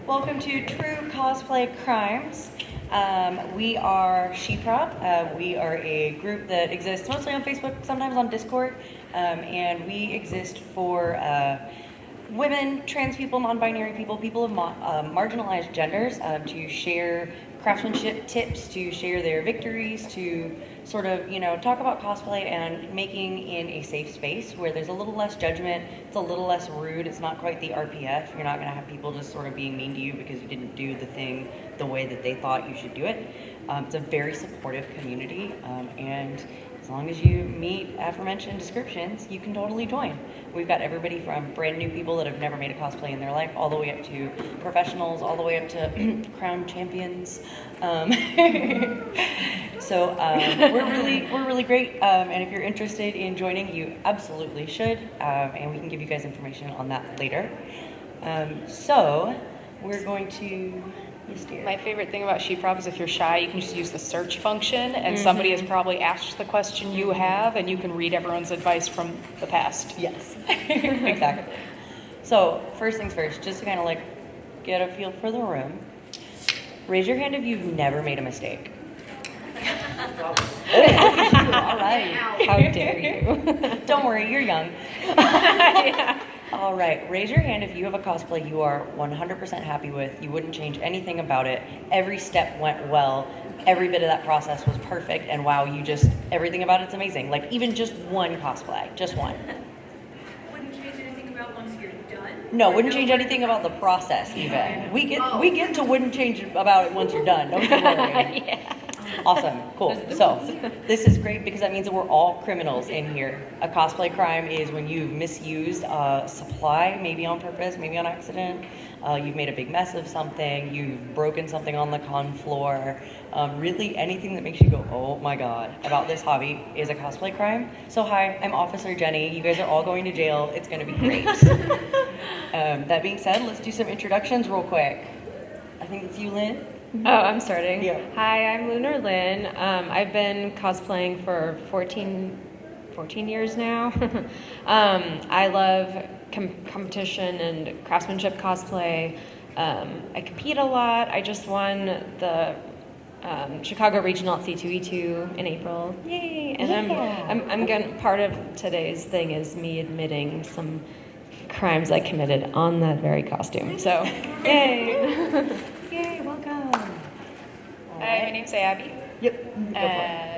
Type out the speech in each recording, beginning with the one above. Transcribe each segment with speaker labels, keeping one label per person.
Speaker 1: Welcome to True Cosplay Crimes. We are SheProp. We are a group that exists mostly on Facebook, sometimes on Discord, and we exist for women, trans people, non-binary people, people of marginalized genders, to share craftsmanship tips, to share their victories, to sort of, talk about cosplay and making in a safe space where there's a little less judgment, it's a little less rude, it's not quite the RPF. You're not going to have people just sort of being mean to you because you didn't do the thing the way that they thought you should do it. It's a very supportive community, and as long as you meet aforementioned descriptions, you can totally join. We've got everybody from brand new people that have never made a cosplay in their life, all the way up to professionals, all the way up to crown champions. So we're really great, and if you're interested in joining, you absolutely should, and we can give you guys information on that later. So we're going to...
Speaker 2: My favorite thing about SheProp is if you're shy, you can just use the search function, and somebody has probably asked the question you have, and you can read everyone's advice from the past.
Speaker 1: Yes, exactly. So first things first, just to kind of get a feel for the room, raise your hand if you've never made a mistake. All right.
Speaker 2: How dare you?
Speaker 1: Don't worry, you're young. Yeah. All right, raise your hand if you have a cosplay you are 100% happy with, you wouldn't change anything about it, every step went well, every bit of that process was perfect, and wow, everything about it's amazing. Like, even just one cosplay, just one.
Speaker 3: Wouldn't change anything about once you're done?
Speaker 1: No, wouldn't change anything about the process even. We get to wouldn't change about it once you're done, don't you worry.
Speaker 2: Yeah.
Speaker 1: Awesome, cool. So this is great because that means that we're all criminals in here. A cosplay crime is when you've misused a supply, maybe on purpose, maybe on accident. You've made a big mess of something. You've broken something on the con floor. Really anything that makes you go, oh my God, about this hobby is a cosplay crime. So hi, I'm Officer Jenny. You guys are all going to jail. It's going to be great. That being said, let's do some introductions real quick. I think it's you, Lynn.
Speaker 4: Oh, I'm starting.
Speaker 1: Yeah.
Speaker 4: Hi, I'm Lunar Lynn. I've been cosplaying for 14 years now. I love competition and craftsmanship cosplay. I compete a lot. I just won the Chicago Regional at C2E2 in April. Yay! And I'm getting, part of today's thing is me admitting some crimes I committed on that very costume. So, yay!
Speaker 1: Yay, welcome.
Speaker 2: Hi, my name's Abby.
Speaker 1: Yep.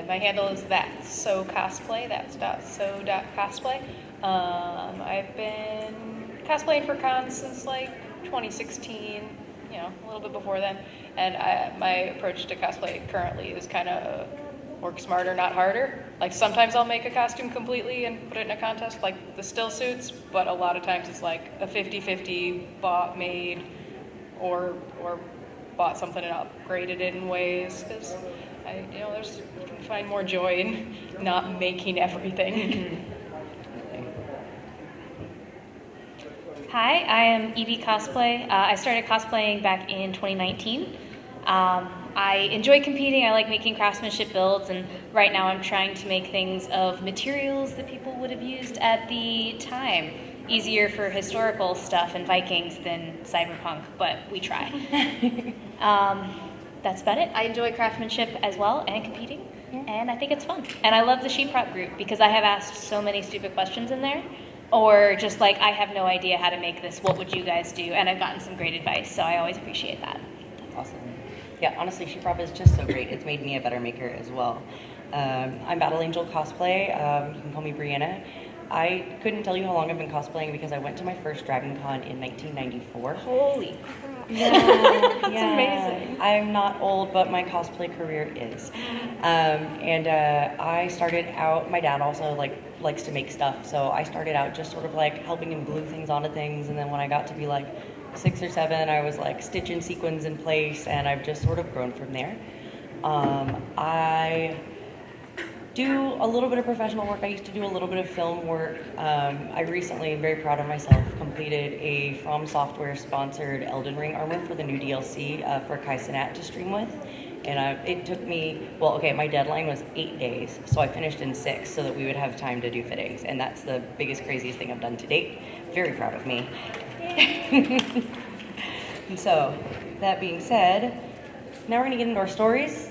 Speaker 2: My handle is thatsocosplay. That's.so.cosplay. I've been cosplaying for cons since 2016. A little bit before then. And my approach to cosplay currently is kind of work smarter, not harder. Sometimes I'll make a costume completely and put it in a contest, like the still suits. But a lot of times it's like a 50-50 bought, made, or bought something and upgraded it in ways, because you can find more joy in not making everything.
Speaker 5: Hi, I am Evie Cosplay. I started cosplaying back in 2019. I enjoy competing. I like making craftsmanship builds, and right now I'm trying to make things of materials that people would have used at the time. Easier for historical stuff and Vikings than cyberpunk, but we try. That's about it. I enjoy craftsmanship as well and competing, and I think it's fun. And I love the SheProp group because I have asked so many stupid questions in there, or just I have no idea how to make this, what would you guys do? And I've gotten some great advice, so I always appreciate that.
Speaker 1: That's awesome. Yeah, honestly, SheProp is just so great. It's made me a better maker as well. I'm Battle Angel Cosplay. You can call me Brianna. I couldn't tell you how long I've been cosplaying because I went to my first Dragon Con in 1994.
Speaker 4: Holy crap.
Speaker 1: Yeah,
Speaker 4: That's amazing.
Speaker 1: I'm not old, but my cosplay career is. And I started out, my dad also likes to make stuff, so I started out just sort of helping him glue things onto things, and then when I got to be 6 or 7, I was stitching sequins in place, and I've just sort of grown from there. I do a little bit of professional work. I used to do a little bit of film work. I recently, very proud of myself, completed a From Software sponsored Elden Ring armor for the new DLC for Kai Cenat to stream with. And it took me, my deadline was 8 days, so I finished in 6 so that we would have time to do fittings. And that's the biggest, craziest thing I've done to date. Very proud of me. And so, that being said, now we're gonna get into our stories.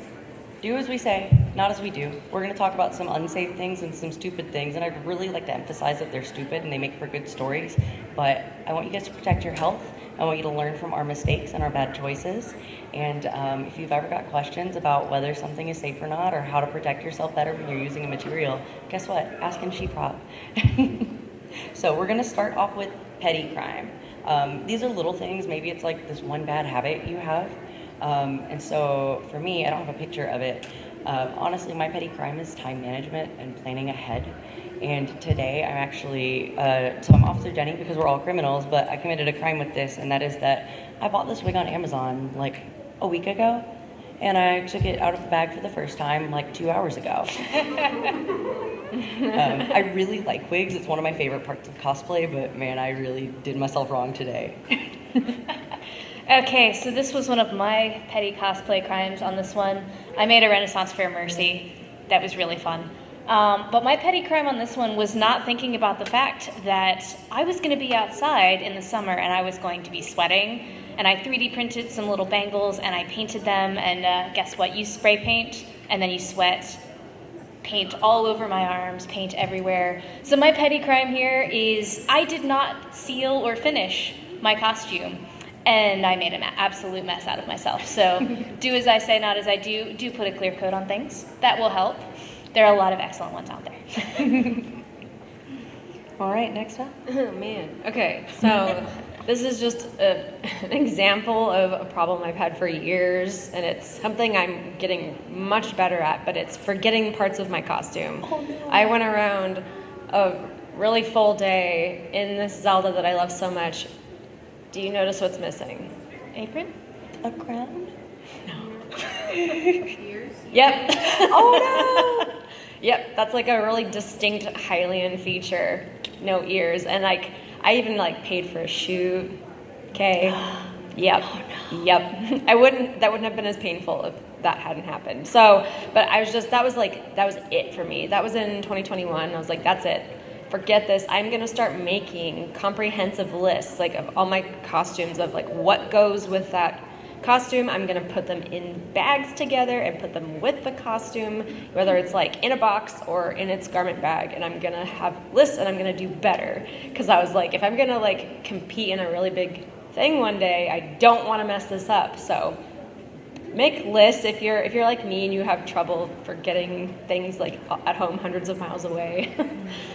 Speaker 1: Do as we say, not as we do. We're gonna talk about some unsafe things and some stupid things, and I'd really like to emphasize that they're stupid and they make for good stories, but I want you guys to protect your health. I want you to learn from our mistakes and our bad choices. And if you've ever got questions about whether something is safe or not, or how to protect yourself better when you're using a material, guess what? Ask in SheProp. So we're gonna start off with petty crime. These are little things. Maybe it's like this one bad habit you have. And so for me, I don't have a picture of it. Honestly, my petty crime is time management and planning ahead. And today I'm actually, so I'm Officer Jenny because we're all criminals, but I committed a crime with this, and that is that I bought this wig on Amazon like a week ago, and I took it out of the bag for the first time like 2 hours ago. I really like wigs. It's one of my favorite parts of cosplay, but man, I really did myself wrong today.
Speaker 5: Okay, so this was one of my petty cosplay crimes on this one. I made a Renaissance Fair Mercy. That was really fun. But my petty crime on this one was not thinking about the fact that I was going to be outside in the summer and I was going to be sweating. And I 3D printed some little bangles and I painted them. And guess what? You spray paint and then you sweat. Paint all over my arms, paint everywhere. So my petty crime here is I did not seal or finish my costume. And I made an absolute mess out of myself. So do as I say, not as I do. Do put a clear coat on things. That will help. There are a lot of excellent ones out there.
Speaker 1: All right, next up.
Speaker 4: Oh, man. Okay, so this is just an example of a problem I've had for years, and it's something I'm getting much better at, but it's forgetting parts of my costume.
Speaker 1: Oh, no.
Speaker 4: I went around a really full day in this Zelda that I love so much. Do you notice what's missing?
Speaker 5: Apron?
Speaker 1: A crown?
Speaker 3: Ears?
Speaker 4: Yep.
Speaker 1: Oh no!
Speaker 4: Yep, that's like a really distinct Hylian feature. No ears. And like I even like paid for a shoot. Okay. Yep.
Speaker 1: Oh, no.
Speaker 4: Yep. That wouldn't have been as painful if that hadn't happened. So, but I was just that was it for me. That was in 2021. I was like, that's it. Forget this. I'm going to start making comprehensive lists like of all my costumes of like what goes with that costume. I'm going to put them in bags together and put them with the costume, whether it's like in a box or in its garment bag. And I'm going to have lists and I'm going to do better. Because I was like, if I'm going to like compete in a really big thing one day, I don't want to mess this up. So make lists if you're like me and you have trouble forgetting things like at home hundreds of miles away.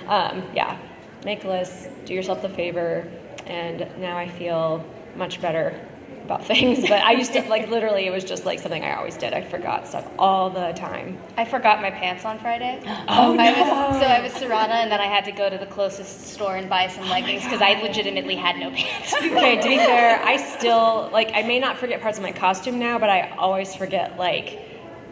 Speaker 4: Yeah, make lists, do yourself the favor, and now I feel much better about things. But I used to like literally it was just like something I always did. I forgot stuff all the time.
Speaker 5: I forgot my pants on Friday.
Speaker 1: Oh, no.
Speaker 5: I was Serrana, and then I had to go to the closest store and buy some leggings because I legitimately had no pants.
Speaker 4: Okay, to be fair, I still like I may not forget parts of my costume now, but I always forget like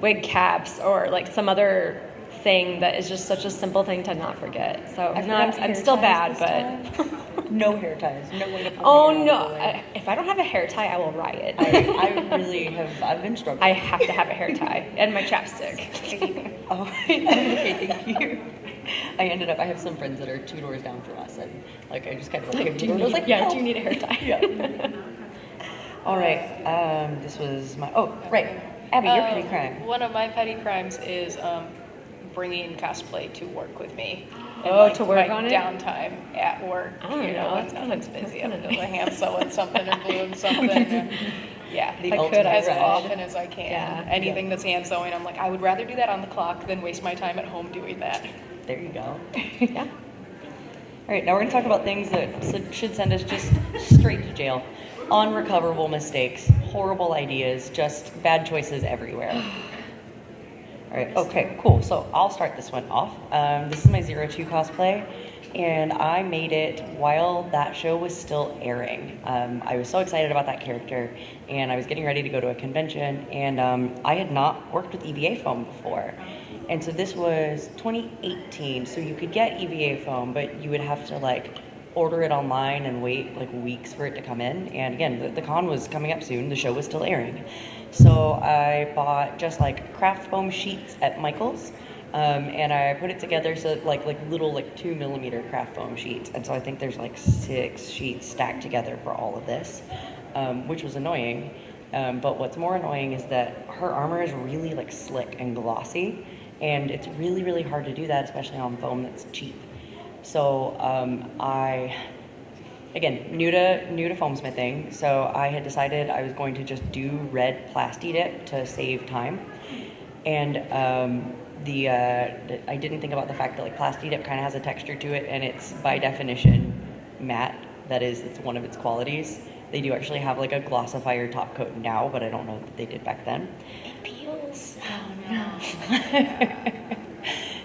Speaker 4: wig caps or like some other thing that is just such a simple thing to not forget. So I'm still bad, but
Speaker 1: no hair ties. No way to pull
Speaker 4: oh
Speaker 1: my hair
Speaker 4: no!
Speaker 1: out of the way.
Speaker 4: If I don't have a hair tie, I will riot.
Speaker 1: I really have. I've been struggling.
Speaker 4: I have to have a hair tie and my chapstick.
Speaker 1: Oh, okay, thank you. I have some friends that are 2 doors down from us, and like I just kind of like,
Speaker 4: Do you need a hair tie?
Speaker 1: Yeah. All right. This was my. Oh, right. Abby, your petty crime.
Speaker 2: One of my petty crimes is bringing cosplay to work with me.
Speaker 4: Oh,
Speaker 2: And,
Speaker 4: to work
Speaker 2: my
Speaker 4: on it?
Speaker 2: downtime at work.
Speaker 4: I don't know.
Speaker 2: When someone's busy, I'm doing a hand sewing something or gluing something. And, yeah,
Speaker 1: The
Speaker 2: I could
Speaker 1: ultimate
Speaker 2: as
Speaker 1: ride.
Speaker 2: often as I can.
Speaker 4: Yeah.
Speaker 2: Anything that's hand sewing, I'm like, I would rather do that on the clock than waste my time at home doing that.
Speaker 1: There you go.
Speaker 4: Yeah.
Speaker 1: All right, now we're going to talk about things that should send us just straight to jail. Unrecoverable mistakes, horrible ideas, just bad choices everywhere. All right, okay, cool. So I'll start this one off. This is my 02 cosplay, and I made it while that show was still airing. I was so excited about that character, and I was getting ready to go to a convention, and I had not worked with EVA foam before. And so this was 2018, so you could get EVA foam, but you would have to like order it online and wait like weeks for it to come in. And again, the con was coming up soon, the show was still airing. So I bought just like craft foam sheets at Michael's, and I put it together so like little like 2mm craft foam sheets. And so I think there's like 6 sheets stacked together for all of this. which was annoying. But what's more annoying is that her armor is really like slick and glossy, and it's really, really hard to do that, especially on foam that's cheap. So again, new to foam smithing, so I had decided I was going to just do red Plasti Dip to save time. And I didn't think about the fact that like Plasti Dip kind of has a texture to it, and it's by definition matte. It's one of its qualities. They do actually have like a glossifier top coat now, but I don't know that they did back then.
Speaker 5: It peels.
Speaker 1: Oh no.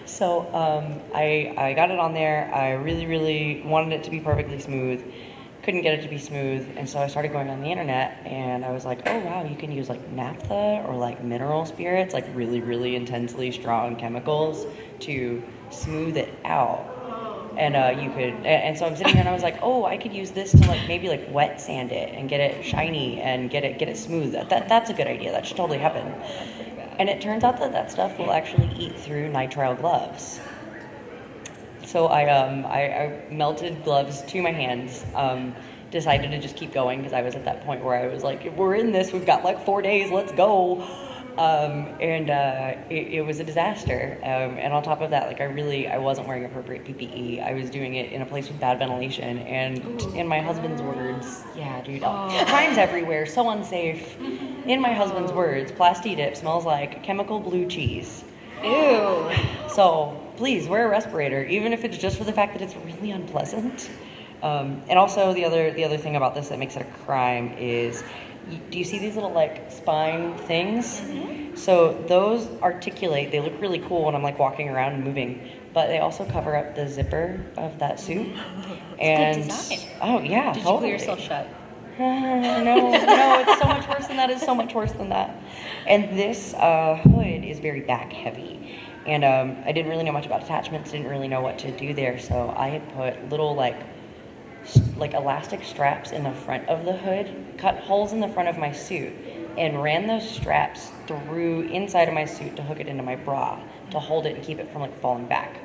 Speaker 1: So I got it on there. I really, really wanted it to be perfectly smooth. Couldn't get it to be smooth, and so I started going on the internet, and I was like, oh wow, you can use like naphtha or like mineral spirits, like really, really intensely strong chemicals to smooth it out. And and so I'm sitting here and I was like, oh, I could use this to like maybe like wet sand it and get it shiny and get it smooth. That's a good idea. That should totally happen. And it turns out that stuff will actually eat through nitrile gloves. So I melted gloves to my hands, decided to just keep going because I was at that point where I was like, if we're in this, we've got like 4 days, let's go. It was a disaster. And on top of that, like I wasn't wearing appropriate PPE. I was doing it in a place with bad ventilation. And in my husband's words, yeah, dude, crimes everywhere, so unsafe. In my husband's words, Plasti Dip smells like chemical blue cheese.
Speaker 4: Ew.
Speaker 1: So please wear a respirator, even if it's just for the fact that it's really unpleasant. And also the other thing about this that makes it a crime is, do you see these little like spine things? Mm-hmm. So those articulate. They look really cool when I'm like walking around and moving, but they also cover up the zipper of that suit. And
Speaker 5: good design.
Speaker 1: Oh yeah,
Speaker 4: Did
Speaker 1: totally.
Speaker 4: you glue yourself shut?
Speaker 1: No, it's so much worse than that. It's so much worse than that. And this hood is very back heavy. And I didn't really know much about attachments, didn't really know what to do there. So I had put little like elastic straps in the front of the hood, cut holes in the front of my suit, and ran those straps through inside of my suit to hook it into my bra to hold it and keep it from like falling back.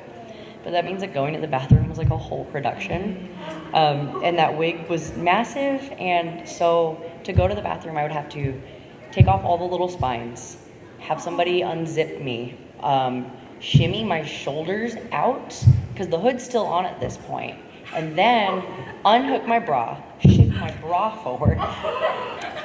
Speaker 1: But that means that going to the bathroom was like a whole production. And that wig was massive, and so to go to the bathroom I would have to take off all the little spines, have somebody unzip me, shimmy my shoulders out, because the hood's still on at this point, and then unhook my bra, shift my bra forward,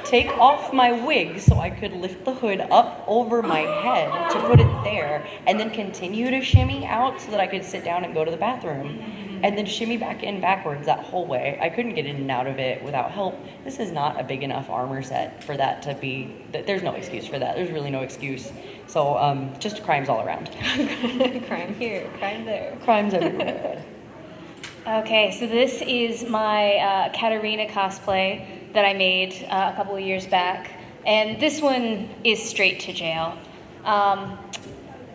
Speaker 1: take off my wig so I could lift the hood up over my head to put it there, and then continue to shimmy out so that I could sit down and go to the bathroom, and then shimmy back in backwards that whole way. I couldn't get in and out of it without help. This is not a big enough armor set for that to be, there's no excuse for that. There's really no excuse. So just crimes all around.
Speaker 4: Crime here, crime there.
Speaker 1: Crimes everywhere.
Speaker 5: Okay, so this is my Katarina cosplay that I made a couple of years back, and this one is straight to jail.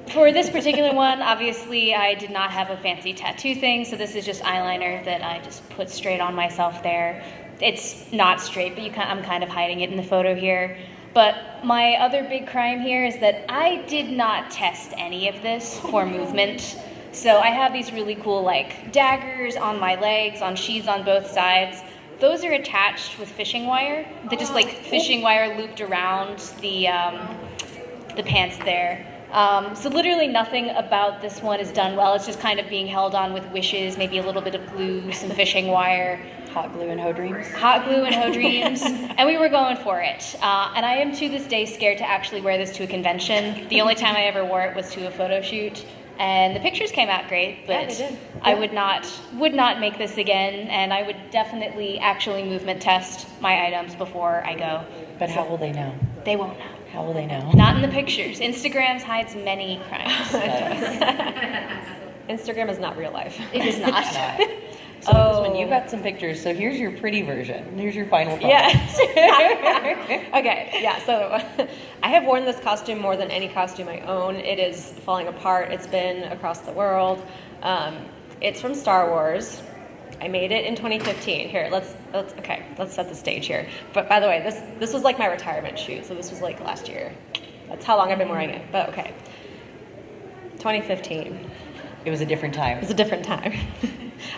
Speaker 5: For this particular one, obviously I did not have a fancy tattoo thing, so this is just eyeliner that I just put straight on myself there. It's not straight, but I'm kind of hiding it in the photo here. But my other big crime here is that I did not test any of this for movement. So I have these really cool like daggers on my legs, on sheaths on both sides. Those are attached with fishing wire. They're just like fishing wire looped around the pants there. So literally nothing about this one is done well. It's just kind of being held on with wishes, maybe a little bit of glue, some fishing wire.
Speaker 1: Hot glue and hoe dreams.
Speaker 5: Hot glue and hoe dreams. And we were going for it. And I am to this day scared to actually wear this to a convention. The only time I ever wore it was to a photo shoot. And the pictures came out great, but
Speaker 1: yeah, they did.
Speaker 5: I would not make this again, and I would definitely actually movement test my items before I go.
Speaker 1: But how will they know?
Speaker 5: They won't know.
Speaker 1: How will they know?
Speaker 5: Not in the pictures. Instagram hides many crimes.
Speaker 4: Instagram is not real life.
Speaker 5: It is not.
Speaker 1: So this one, you've got some pictures. So here's your pretty version. Here's your final product.
Speaker 4: Yes. Okay, yeah, so I have worn this costume more than any costume I own. It is falling apart. It's been across the world. It's from Star Wars. I made it in 2015. Here, let's set the stage here. But by the way, this was like my retirement shoot, so this was like last year. That's how long I've been wearing it, but okay. 2015.
Speaker 1: It was a different time.
Speaker 4: It was a different time.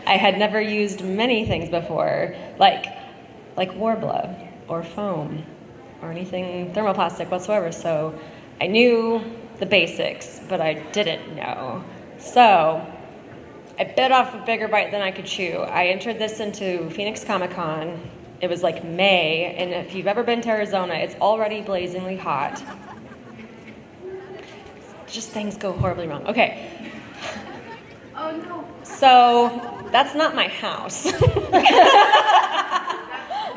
Speaker 4: I had never used many things before, like Warbler. or foam or anything thermoplastic whatsoever. So I knew the basics, but I didn't know. So I bit off a bigger bite than I could chew. I entered this into Phoenix Comic-Con. It was like May, and if you've ever been to Arizona, it's already blazingly hot. Just things go horribly wrong. Okay.
Speaker 3: Oh no.
Speaker 4: So that's not my house.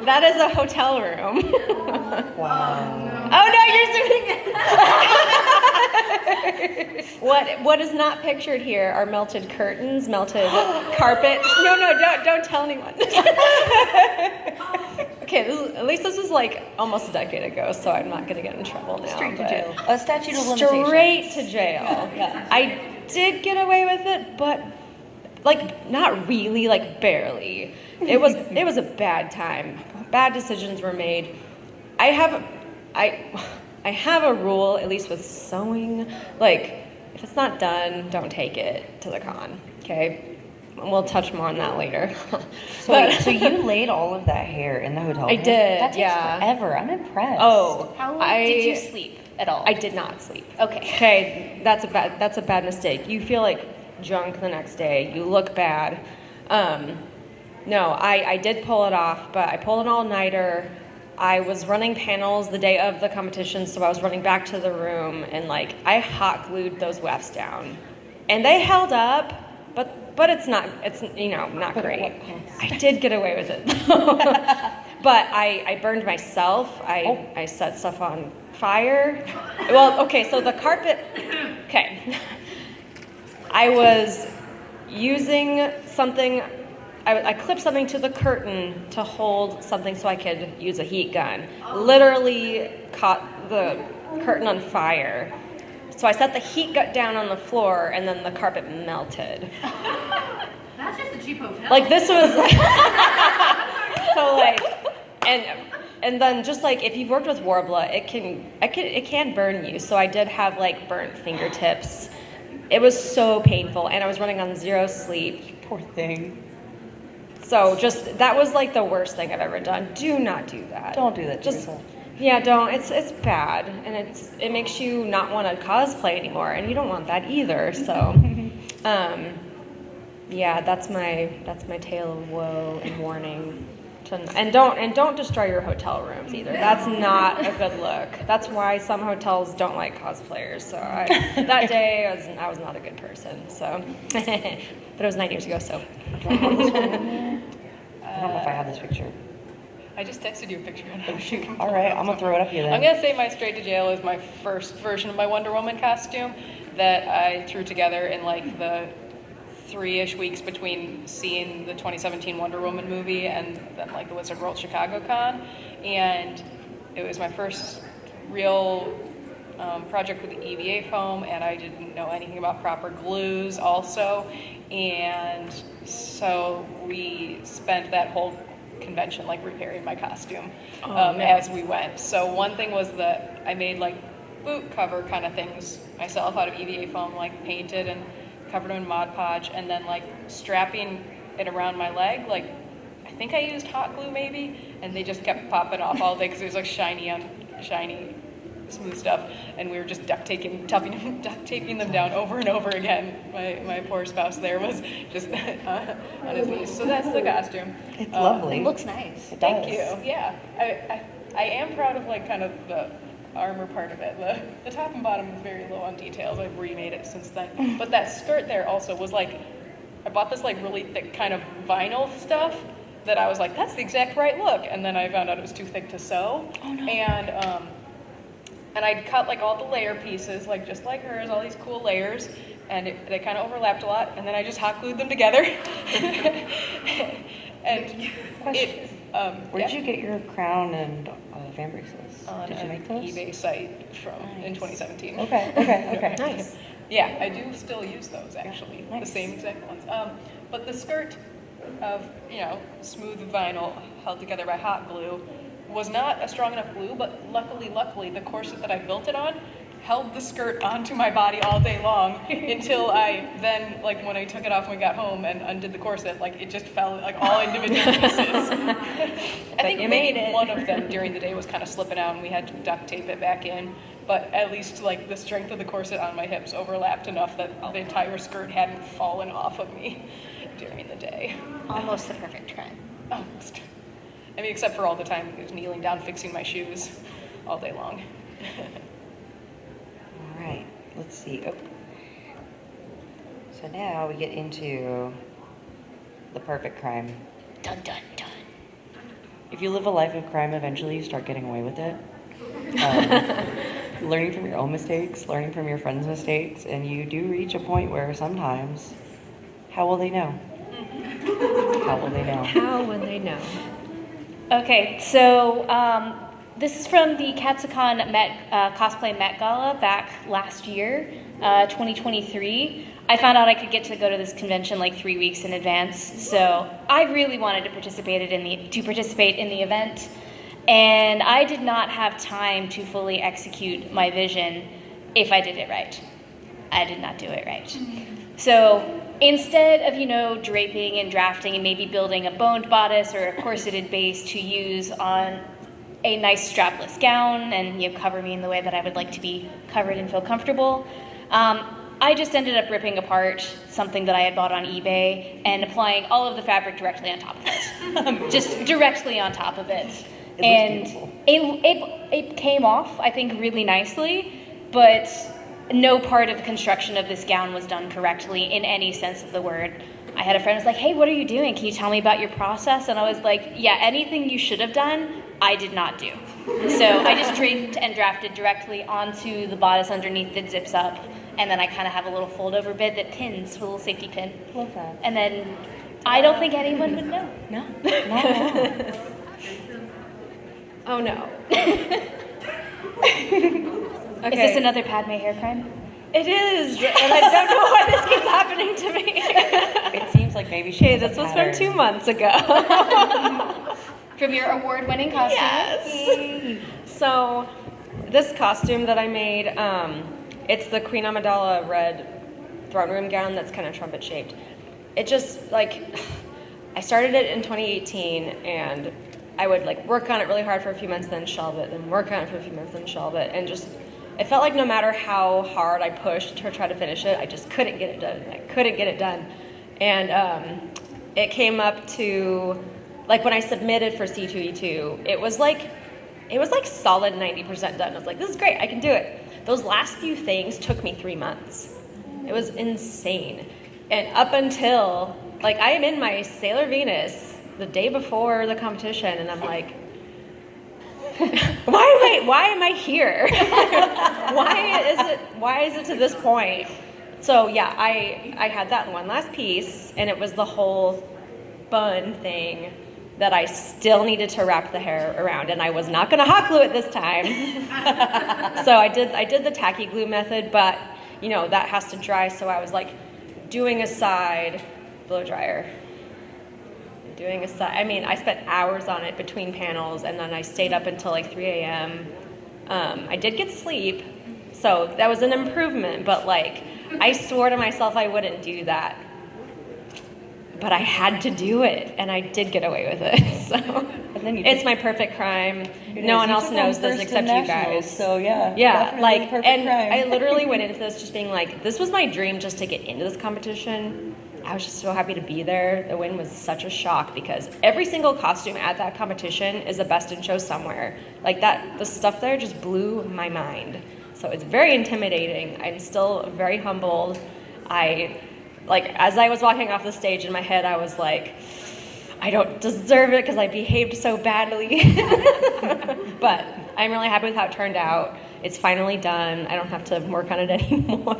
Speaker 4: That is a hotel room.
Speaker 1: Wow.
Speaker 4: Oh no, you're zooming in. What is not pictured here are melted curtains, melted carpet. No, don't tell anyone. Okay, at least this was like almost a decade ago, so I'm not gonna get in trouble now.
Speaker 1: Straight to
Speaker 4: but-
Speaker 1: jail. A statute of limitations.
Speaker 4: Straight to jail.
Speaker 1: Yeah.
Speaker 4: I did get away with it, but like not really, like barely. It was a bad time. Bad decisions were made. I have a rule, at least with sewing, like if it's not done, don't take it to the con. Okay? We'll touch more on that later.
Speaker 1: So, wait, so you laid all of that hair in the hotel
Speaker 4: I
Speaker 1: room?
Speaker 4: did,
Speaker 1: That takes
Speaker 4: yeah.
Speaker 1: forever. I'm impressed.
Speaker 4: Oh,
Speaker 5: How long did you sleep at all?
Speaker 4: I did not sleep.
Speaker 5: Okay.
Speaker 4: Okay, that's a bad mistake. You feel like junk the next day. You look bad. No, I did pull it off, but I pulled an all-nighter. I was running panels the day of the competition, so I was running back to the room, and like I hot glued those wefts down, and they held up, but it's not not great. I did get away with it, but I burned myself. I set stuff on fire. Well, okay, so the carpet. Okay, I was using something. I clipped something to the curtain to hold something so I could use a heat gun. Literally caught the curtain on fire. So I set the heat gun down on the floor, and then the carpet melted.
Speaker 3: That's just a cheap hotel.
Speaker 4: Like this was so like, and then just like if you've worked with Warbler, it can burn you. So I did have like burnt fingertips. It was so painful, and I was running on 0 sleep.
Speaker 1: Poor thing.
Speaker 4: So just that was like the worst thing I've ever done. Do not do that.
Speaker 1: Don't do that to
Speaker 4: Just
Speaker 1: yourself.
Speaker 4: yeah, don't. It's bad, and it makes you not want to cosplay anymore, and you don't want that either. So, yeah, that's my tale of woe and warning. And don't destroy your hotel rooms either. That's not a good look. That's why some hotels don't like cosplayers. So that day I was not a good person. So, but it was 9 years ago. So.
Speaker 1: I don't know if I have this picture.
Speaker 2: I just texted you a picture.
Speaker 1: Oh, shoot. All right, I'm going to throw it up here then.
Speaker 2: I'm gonna say my straight to jail is my first version of my Wonder Woman costume that I threw together in like the 3-ish weeks between seeing the 2017 Wonder Woman movie and then like the Wizard World Chicago Con, and it was my first real project with the EVA foam, and I didn't know anything about proper glues also, and so we spent that whole convention like repairing my costume as we went. So one thing was that I made like boot cover kind of things myself out of EVA foam, like painted and covered them in Mod Podge, and then like strapping it around my leg, like I think I used hot glue maybe, and they just kept popping off all day because it was like shiny smooth stuff, and we were just duct taping them down over and over again. My poor spouse there was just on his knees. So that's the costume.
Speaker 1: It's lovely.
Speaker 5: It looks nice.
Speaker 1: It
Speaker 2: Thank
Speaker 1: does.
Speaker 2: you. Yeah, I am proud of like kind of the armor part of it. The top and bottom is very low on details. I've remade it since then. But that skirt there also was like, I bought this like really thick kind of vinyl stuff that I was like, that's the exact right look. And then I found out it was too thick to sew.
Speaker 1: Oh, no.
Speaker 2: And I'd cut like all the layer pieces, like just like hers, all these cool layers, and they kind of overlapped a lot. And then I just hot glued them together. And
Speaker 1: Question. Where did
Speaker 2: yeah.
Speaker 1: you get your crown and fan bracelets?
Speaker 2: On
Speaker 1: Did you
Speaker 2: an
Speaker 1: make those?
Speaker 2: eBay site in 2017.
Speaker 1: Okay.
Speaker 4: Nice.
Speaker 2: Yeah, I do still use those actually,
Speaker 1: Nice.
Speaker 2: the same exact ones. But the skirt of smooth vinyl held together by hot glue was not a strong enough glue. But luckily, the corset that I built it on held the skirt onto my body all day long until I then, like, when I took it off when we got home and undid the corset, like, it just fell, like, all individual pieces. I think
Speaker 4: you
Speaker 2: maybe
Speaker 4: made it.
Speaker 2: one of them during the day was kind of slipping out and we had to duct tape it back in. But at least, like, the strength of the corset on my hips overlapped enough that the entire skirt hadn't fallen off of me during the day.
Speaker 5: Almost the perfect crime.
Speaker 2: Almost. I mean, except for all the time I was kneeling down fixing my shoes all day long.
Speaker 1: All right, let's see. Oh. So now we get into the perfect crime.
Speaker 5: Dun dun dun.
Speaker 1: If you live a life of crime, eventually you start getting away with it. Learning from your own mistakes, learning from your friends' mistakes, and you do reach a point where sometimes, how will they know? How will they know?
Speaker 4: How would they know?
Speaker 5: Okay, so this is from the Katsucon Cosplay Met Gala back last year, 2023. I found out I could get to go to this convention like 3 weeks in advance, so I really wanted to participate in the event, and I did not have time to fully execute my vision if I did it right. I did not do it right. So instead of, draping and drafting and maybe building a boned bodice or a corseted base to use on a nice strapless gown and cover me in the way that I would like to be covered and feel comfortable, I just ended up ripping apart something that I had bought on eBay and applying all of the fabric directly on top of it. Just directly on top of it. And it came off, I think, really nicely, but no part of the construction of this gown was done correctly in any sense of the word. I had a friend who was like, hey, what are you doing? Can you tell me about your process? And I was like, yeah, anything you should have done, I did not do. So I just draped and drafted directly onto the bodice underneath that zips up. And then I kind of have a little fold-over bit that pins, a little safety pin.
Speaker 1: Love that.
Speaker 5: And then I don't think anyone would know.
Speaker 1: No, not at all.
Speaker 4: Oh no.
Speaker 5: Is this another Padme hair crime?
Speaker 4: It is, and I don't know why this keeps happening to me.
Speaker 1: It seems like maybe she
Speaker 4: Okay,
Speaker 1: has a
Speaker 4: this was from
Speaker 1: pattern.
Speaker 4: 2 months ago.
Speaker 5: From your award-winning costume?
Speaker 4: Yes. So, this costume that I made, it's the Queen Amidala red throne room gown that's kind of trumpet shaped. It just, I started it in 2018, and I would, work on it really hard for a few months, then shelve it, then work on it for a few months, then shelve it, and just, it felt like no matter how hard I pushed to try to finish it, I just couldn't get it done. I couldn't get it done. And it came up to, when I submitted for C2E2, it was solid 90% done. I was like, this is great, I can do it. Those last few things took me 3 months. It was insane. And up until, I am in my Sailor Venus the day before the competition, and I'm like, why am I here? Why is it to this point? So yeah, I had that one last piece, and it was the whole bun thing that I still needed to wrap the hair around, and I was not going to hot glue it this time. So I did the tacky glue method, but that has to dry. So I was doing a side blow dryer. Doing a side. I mean, I spent hours on it between panels, and then I stayed up until 3 a.m. I did get sleep, so that was an improvement. But I swore to myself I wouldn't do that. But I had to do it, and I did get away with it. So
Speaker 1: And then
Speaker 4: it's my perfect crime. No one else knows this except you guys.
Speaker 1: So yeah.
Speaker 4: Yeah,
Speaker 1: definitely the perfect
Speaker 4: and
Speaker 1: crime.
Speaker 4: I literally went into this just being this was my dream just to get into this competition. I was just so happy to be there. The win was such a shock because every single costume at that competition is a best in show somewhere. The stuff there just blew my mind. So it's very intimidating. I'm still very humbled. As I was walking off the stage in my head, I was like, I don't deserve it because I behaved so badly. But I'm really happy with how it turned out. It's finally done. I don't have to work on it anymore.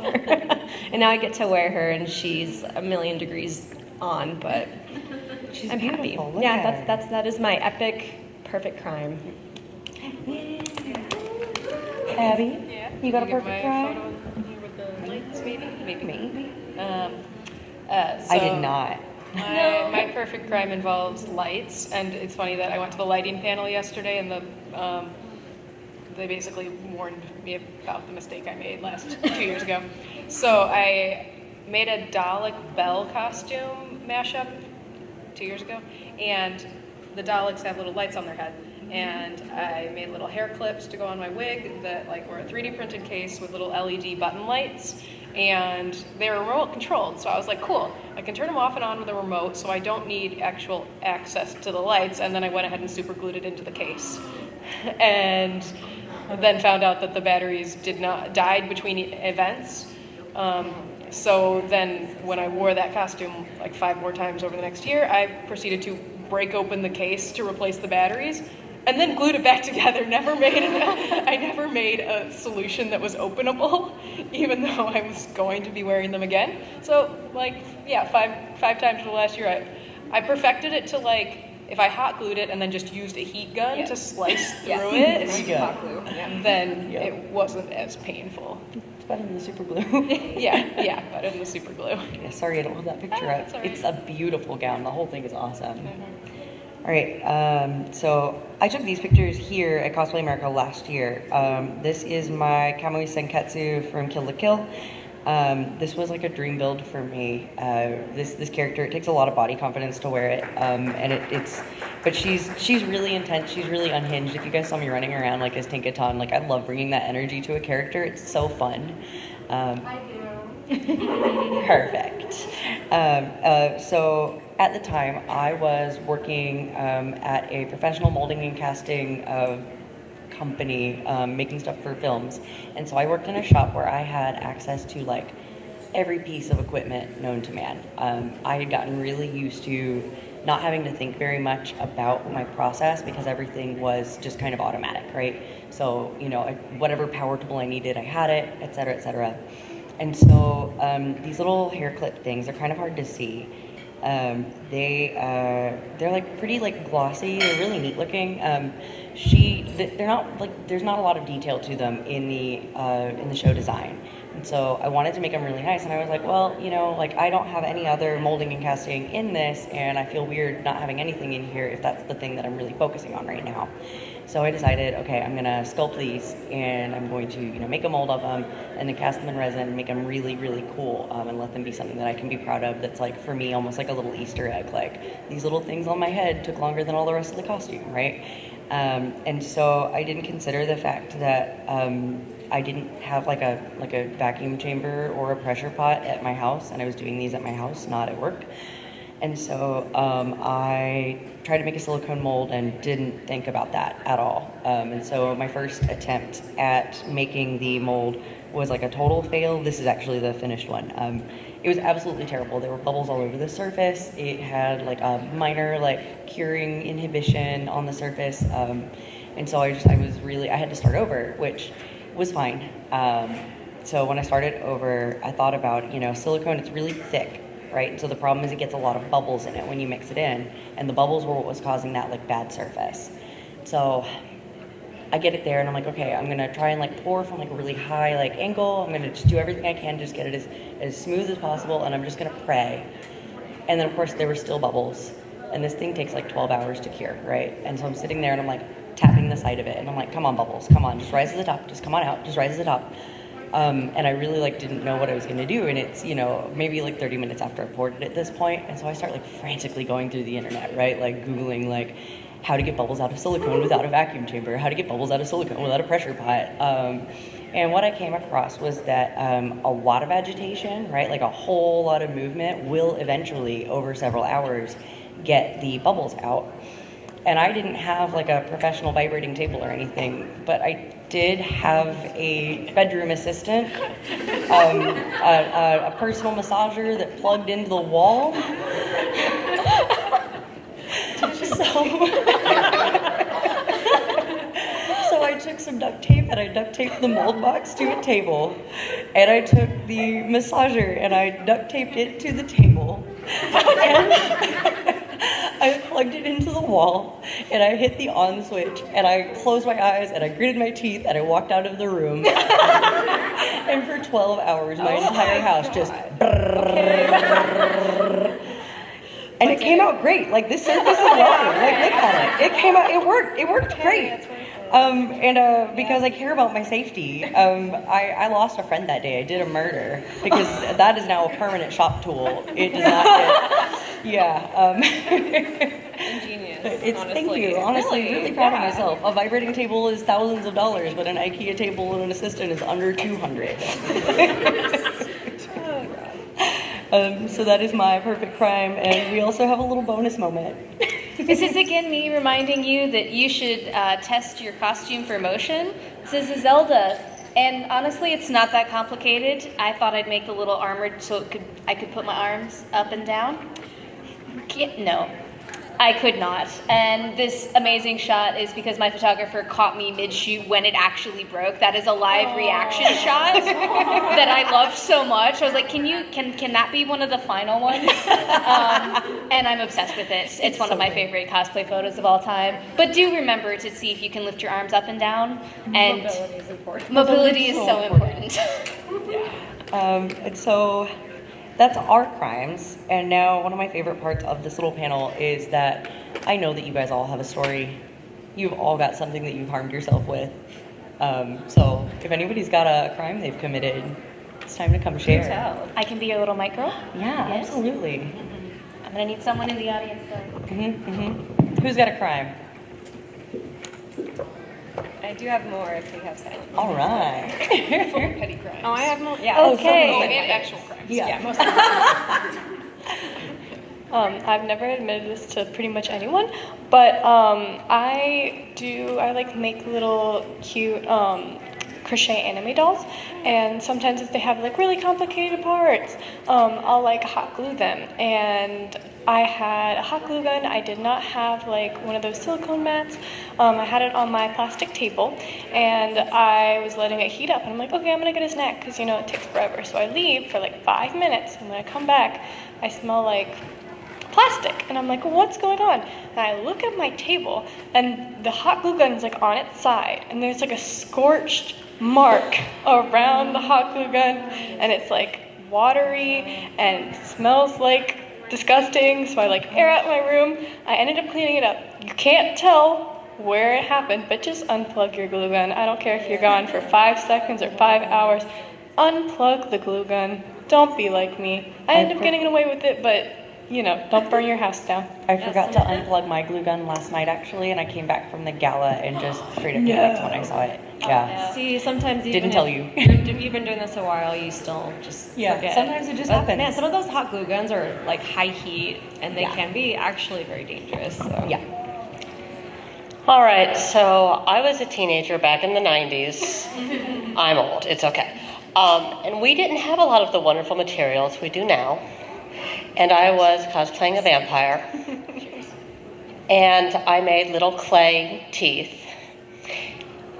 Speaker 4: And now I get to wear her, and she's a million degrees on, but
Speaker 1: She's
Speaker 4: I'm happy.
Speaker 1: beautiful. Look
Speaker 4: Yeah,
Speaker 1: at her.
Speaker 4: that is my epic, perfect crime.
Speaker 1: Abby,
Speaker 2: Yeah.
Speaker 1: you got a
Speaker 2: Can I
Speaker 1: perfect
Speaker 2: get my
Speaker 1: crime?
Speaker 2: photo in here with the lights, maybe?
Speaker 1: Maybe.
Speaker 2: So
Speaker 1: I did not.
Speaker 2: My perfect crime involves lights, and it's funny that I went to the lighting panel yesterday, and they basically warned me about the mistake I made 2 years ago. So I made a Dalek Bell costume mashup 2 years ago, and the Daleks have little lights on their head. And I made little hair clips to go on my wig that were a 3D printed case with little LED button lights, and they were remote controlled. So I was like, cool, I can turn them off and on with a remote, so I don't need actual access to the lights. And then I went ahead and super glued it into the case, and then found out that the batteries died between events. So then when I wore that costume 5 more times over the next year, I proceeded to break open the case to replace the batteries, and then glued it back together. I never made a solution that was openable, even though I was going to be wearing them again. So, five times in the last year, I perfected it to if I hot glued it and then just used a heat gun to slice through it, then it wasn't as painful.
Speaker 1: It's better than the super glue.
Speaker 2: yeah, better than the super glue.
Speaker 1: Yeah, sorry I don't have that picture up.
Speaker 2: Right.
Speaker 1: It's a beautiful gown. The whole thing is awesome. All right, so I took these pictures here at Cosplay America last year. This is my Kamui Senketsu from Kill la Kill. This was a dream build for me. This character, it takes a lot of body confidence to wear it, and but she's really intense. She's really unhinged. If you guys saw me running around as Tinkaton, I love bringing that energy to a character. It's so fun.
Speaker 3: I do.
Speaker 1: Perfect. So at the time, I was working at a professional molding and casting company, making stuff for films. And so I worked in a shop where I had access to every piece of equipment known to man. I had gotten really used to not having to think very much about my process because everything was just kind of automatic, right? So, whatever power tool I needed, I had it, et cetera, et cetera. And so these little hair clip things are kind of hard to see. They're pretty glossy. They're really neat looking. They're not there's not a lot of detail to them in the show design. And so I wanted to make them really nice, and I was like, well, I don't have any other molding and casting in this, and I feel weird not having anything in here if that's the thing that I'm really focusing on right now. So I decided, okay, I'm gonna sculpt these, and I'm going to, make a mold of them, and then cast them in resin, make them really, really cool, and let them be something that I can be proud of. That's for me, almost like a little Easter egg. These little things on my head took longer than all the rest of the costume, right? And so I didn't consider the fact that I didn't have a vacuum chamber or a pressure pot at my house, and I was doing these at my house, not at work. And so I tried to make a silicone mold and didn't think about that at all. And so my first attempt at making the mold was a total fail. This is actually the finished one. It was absolutely terrible. There were bubbles all over the surface. It had a minor curing inhibition on the surface. And so I had to start over, which was fine. So when I started over, I thought about, silicone, it's really thick. Right, so the problem is it gets a lot of bubbles in it when you mix it in, and the bubbles were what was causing that bad surface. So I get it there, and I'm like, okay, I'm gonna try and pour from a really high angle. I'm gonna just do everything I can, just get it as smooth as possible, and I'm just gonna pray. And then of course there were still bubbles, and this thing takes 12 hours to cure, right? And so I'm sitting there and I'm tapping the side of it, and I'm like, come on, bubbles, come on, just rise to the top, just come on out, just rise to the top. And I really didn't know what I was going to do, and it's maybe 30 minutes after I poured it at this point, and so I start frantically going through the internet, right, googling how to get bubbles out of silicone without a vacuum chamber, how to get bubbles out of silicone without a pressure pot, and what I came across was that a lot of agitation, right, a whole lot of movement will eventually over several hours get the bubbles out. And I didn't have a professional vibrating table or anything, but I did have a bedroom assistant, a personal massager that plugged into the wall. So I took some duct tape and I duct taped the mold box to a table, and I took the massager and I duct taped it to the table. And I plugged it into the wall, and I hit the on switch, and I closed my eyes, and I gritted my teeth, and I walked out of the room. And for 12 hours, my entire house just... And it came out great. This surface is lovely. Look at it. It came out, it worked great. Because I care about my safety, I lost a friend that day. I did a murder because that is now a permanent shop tool. It does not get,
Speaker 4: Ingenious.
Speaker 1: Thank you. Honestly, really proud of myself. A vibrating table is thousands of dollars, but an IKEA table and an assistant is under 200. So that is my perfect crime, and we also have a little bonus moment.
Speaker 5: This is again me reminding you that you should test your costume for motion. This is Zelda, and honestly, it's not that complicated. I thought I'd make a little armored so I could put my arms up and down. No, I could not. And this amazing shot is because my photographer caught me mid-shoot when it actually broke. That is a live reaction shot that I loved so much. I was like, can that be one of the final ones? And I'm obsessed with it. It's one of my favorite cosplay photos of all time. But do remember to see if you can lift your arms up and down. And
Speaker 4: Mobility is important.
Speaker 5: mobility is so important.
Speaker 1: And so that's our crimes. And now one of my favorite parts of this little panel is that I know that you guys all have a story. You've all got something that you've harmed yourself with. So if anybody's got a crime they've committed, it's time to come share.
Speaker 5: I can be your little mic girl?
Speaker 1: Yeah,
Speaker 5: Yes.
Speaker 1: absolutely.
Speaker 5: I'm gonna need someone in the audience though.
Speaker 1: Who's got a crime?
Speaker 4: I do have more if you have silent.
Speaker 1: All right.
Speaker 2: Petty crimes.
Speaker 4: Oh, I have more. Yeah.
Speaker 1: Okay.
Speaker 2: Oh, and actual crimes.
Speaker 1: Yeah.
Speaker 4: Most of
Speaker 6: I've never admitted this to pretty much anyone, but I like make little cute crochet anime dolls, and sometimes if they have like really complicated parts, I'll like hot glue them. And I had a hot glue gun. I did not have like one of those silicone mats. I had it on my plastic table, and I was letting it heat up, and I'm like, okay, I'm gonna get a snack because it takes forever. So I leave for like 5 minutes, and when I come back, I smell like plastic, and I'm like, what's going on? And I look at my table, and the hot glue gun is like on its side, and there's like a scorched mark around the hot glue gun, and it's like watery and smells like disgusting. So I like air out my room. I ended up cleaning it up. You can't tell where it happened, but just unplug your glue gun. I don't care if you're gone for 5 seconds or 5 hours. Unplug the glue gun. Don't be like me. I ended up getting away with it, but don't burn your house down.
Speaker 1: I forgot to unplug my glue gun last night actually, and I came back from the gala and just straight up panicked when I saw it. Yeah.
Speaker 4: See, sometimes even
Speaker 1: Didn't tell you.
Speaker 4: You've been doing this a while, you still just forget.
Speaker 1: Sometimes it just
Speaker 4: But,
Speaker 1: happens.
Speaker 4: Man, some of those hot glue guns are like high heat, and they
Speaker 1: Yeah.
Speaker 4: can be actually very dangerous. So.
Speaker 1: Yeah.
Speaker 7: All right, so I was a teenager back in the 90s. I'm old, it's okay. And we didn't have a lot of the wonderful materials we do now. And I was cosplaying a vampire. And I made little clay teeth.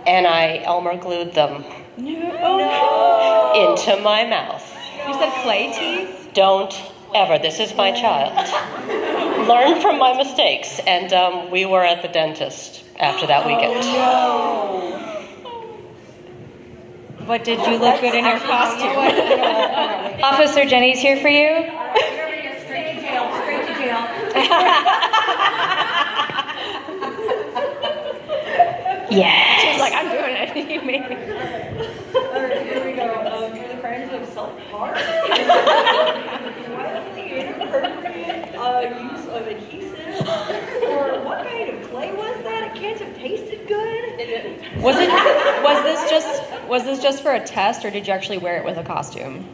Speaker 7: And I Elmer glued them into my mouth.
Speaker 4: You said clay teeth?
Speaker 7: Don't ever, this is my child. Learn from my mistakes. And we were at the dentist after that weekend.
Speaker 4: But did you look good in your costume?
Speaker 5: Officer Jenny's here for you.
Speaker 3: Everybody gets straight to jail, straight to jail.
Speaker 5: Yes.
Speaker 4: She's like, I'm doing it. You made me.
Speaker 1: Alright, here we go. For the crimes of self-harm, wildly inappropriate use of adhesive, or what kind of clay was that? It can't have tasted good.
Speaker 4: Was this just for a test, or did you actually wear it with a costume?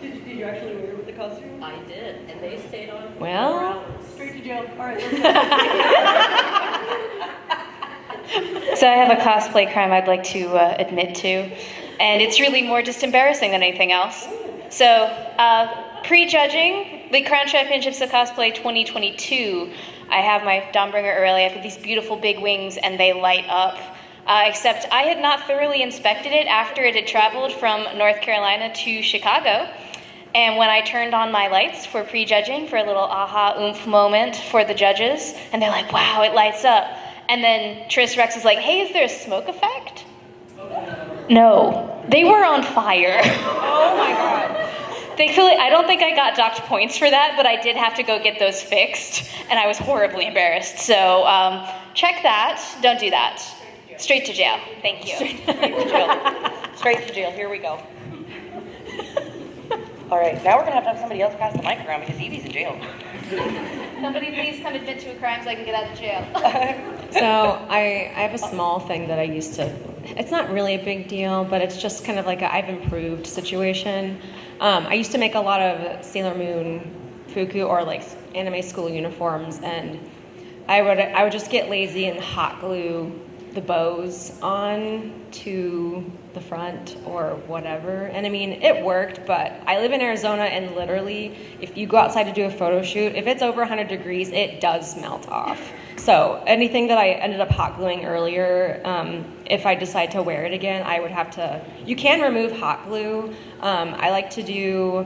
Speaker 1: Did you actually wear it with the costume?
Speaker 7: I did, and they stayed on.
Speaker 4: Well,
Speaker 1: Straight to jail. Alright, let's
Speaker 5: So I have a cosplay crime I'd like to admit to, and it's really more just embarrassing than anything else. So, pre-judging the Crown Championships of Cosplay 2022, I have my Dawnbringer Aurelia with these beautiful big wings, and they light up. Except I had not thoroughly inspected it after it had traveled from North Carolina to Chicago. And when I turned on my lights for pre-judging for a little aha oomph moment for the judges, and they're like, wow, it lights up. And then Tris Rex is like, hey, is there a smoke effect? No, they were on fire.
Speaker 4: oh my god.
Speaker 5: Thankfully, I don't think I got docked points for that, but I did have to go get those fixed, and I was horribly embarrassed. So check that. Don't do that. Straight to jail. Thank you.
Speaker 1: Straight to jail. Straight to jail. Here we go. All right, now we're gonna have somebody else pass the mic around because Evie's in jail.
Speaker 5: Somebody please come admit to a crime so I can get out of jail.
Speaker 4: So I have a small thing that I used to, it's not really a big deal, but it's just kind of like a I've improved situation. I used to make a lot of Sailor Moon fuku or like anime school uniforms, and I would just get lazy and hot glue the bows on to the front or whatever. And I mean, it worked, but I live in Arizona, and literally, if you go outside to do a photo shoot, if it's over 100 degrees, it does melt off. So anything that I ended up hot gluing earlier, if I decide to wear it again, I would have to, you can remove hot glue. I like to do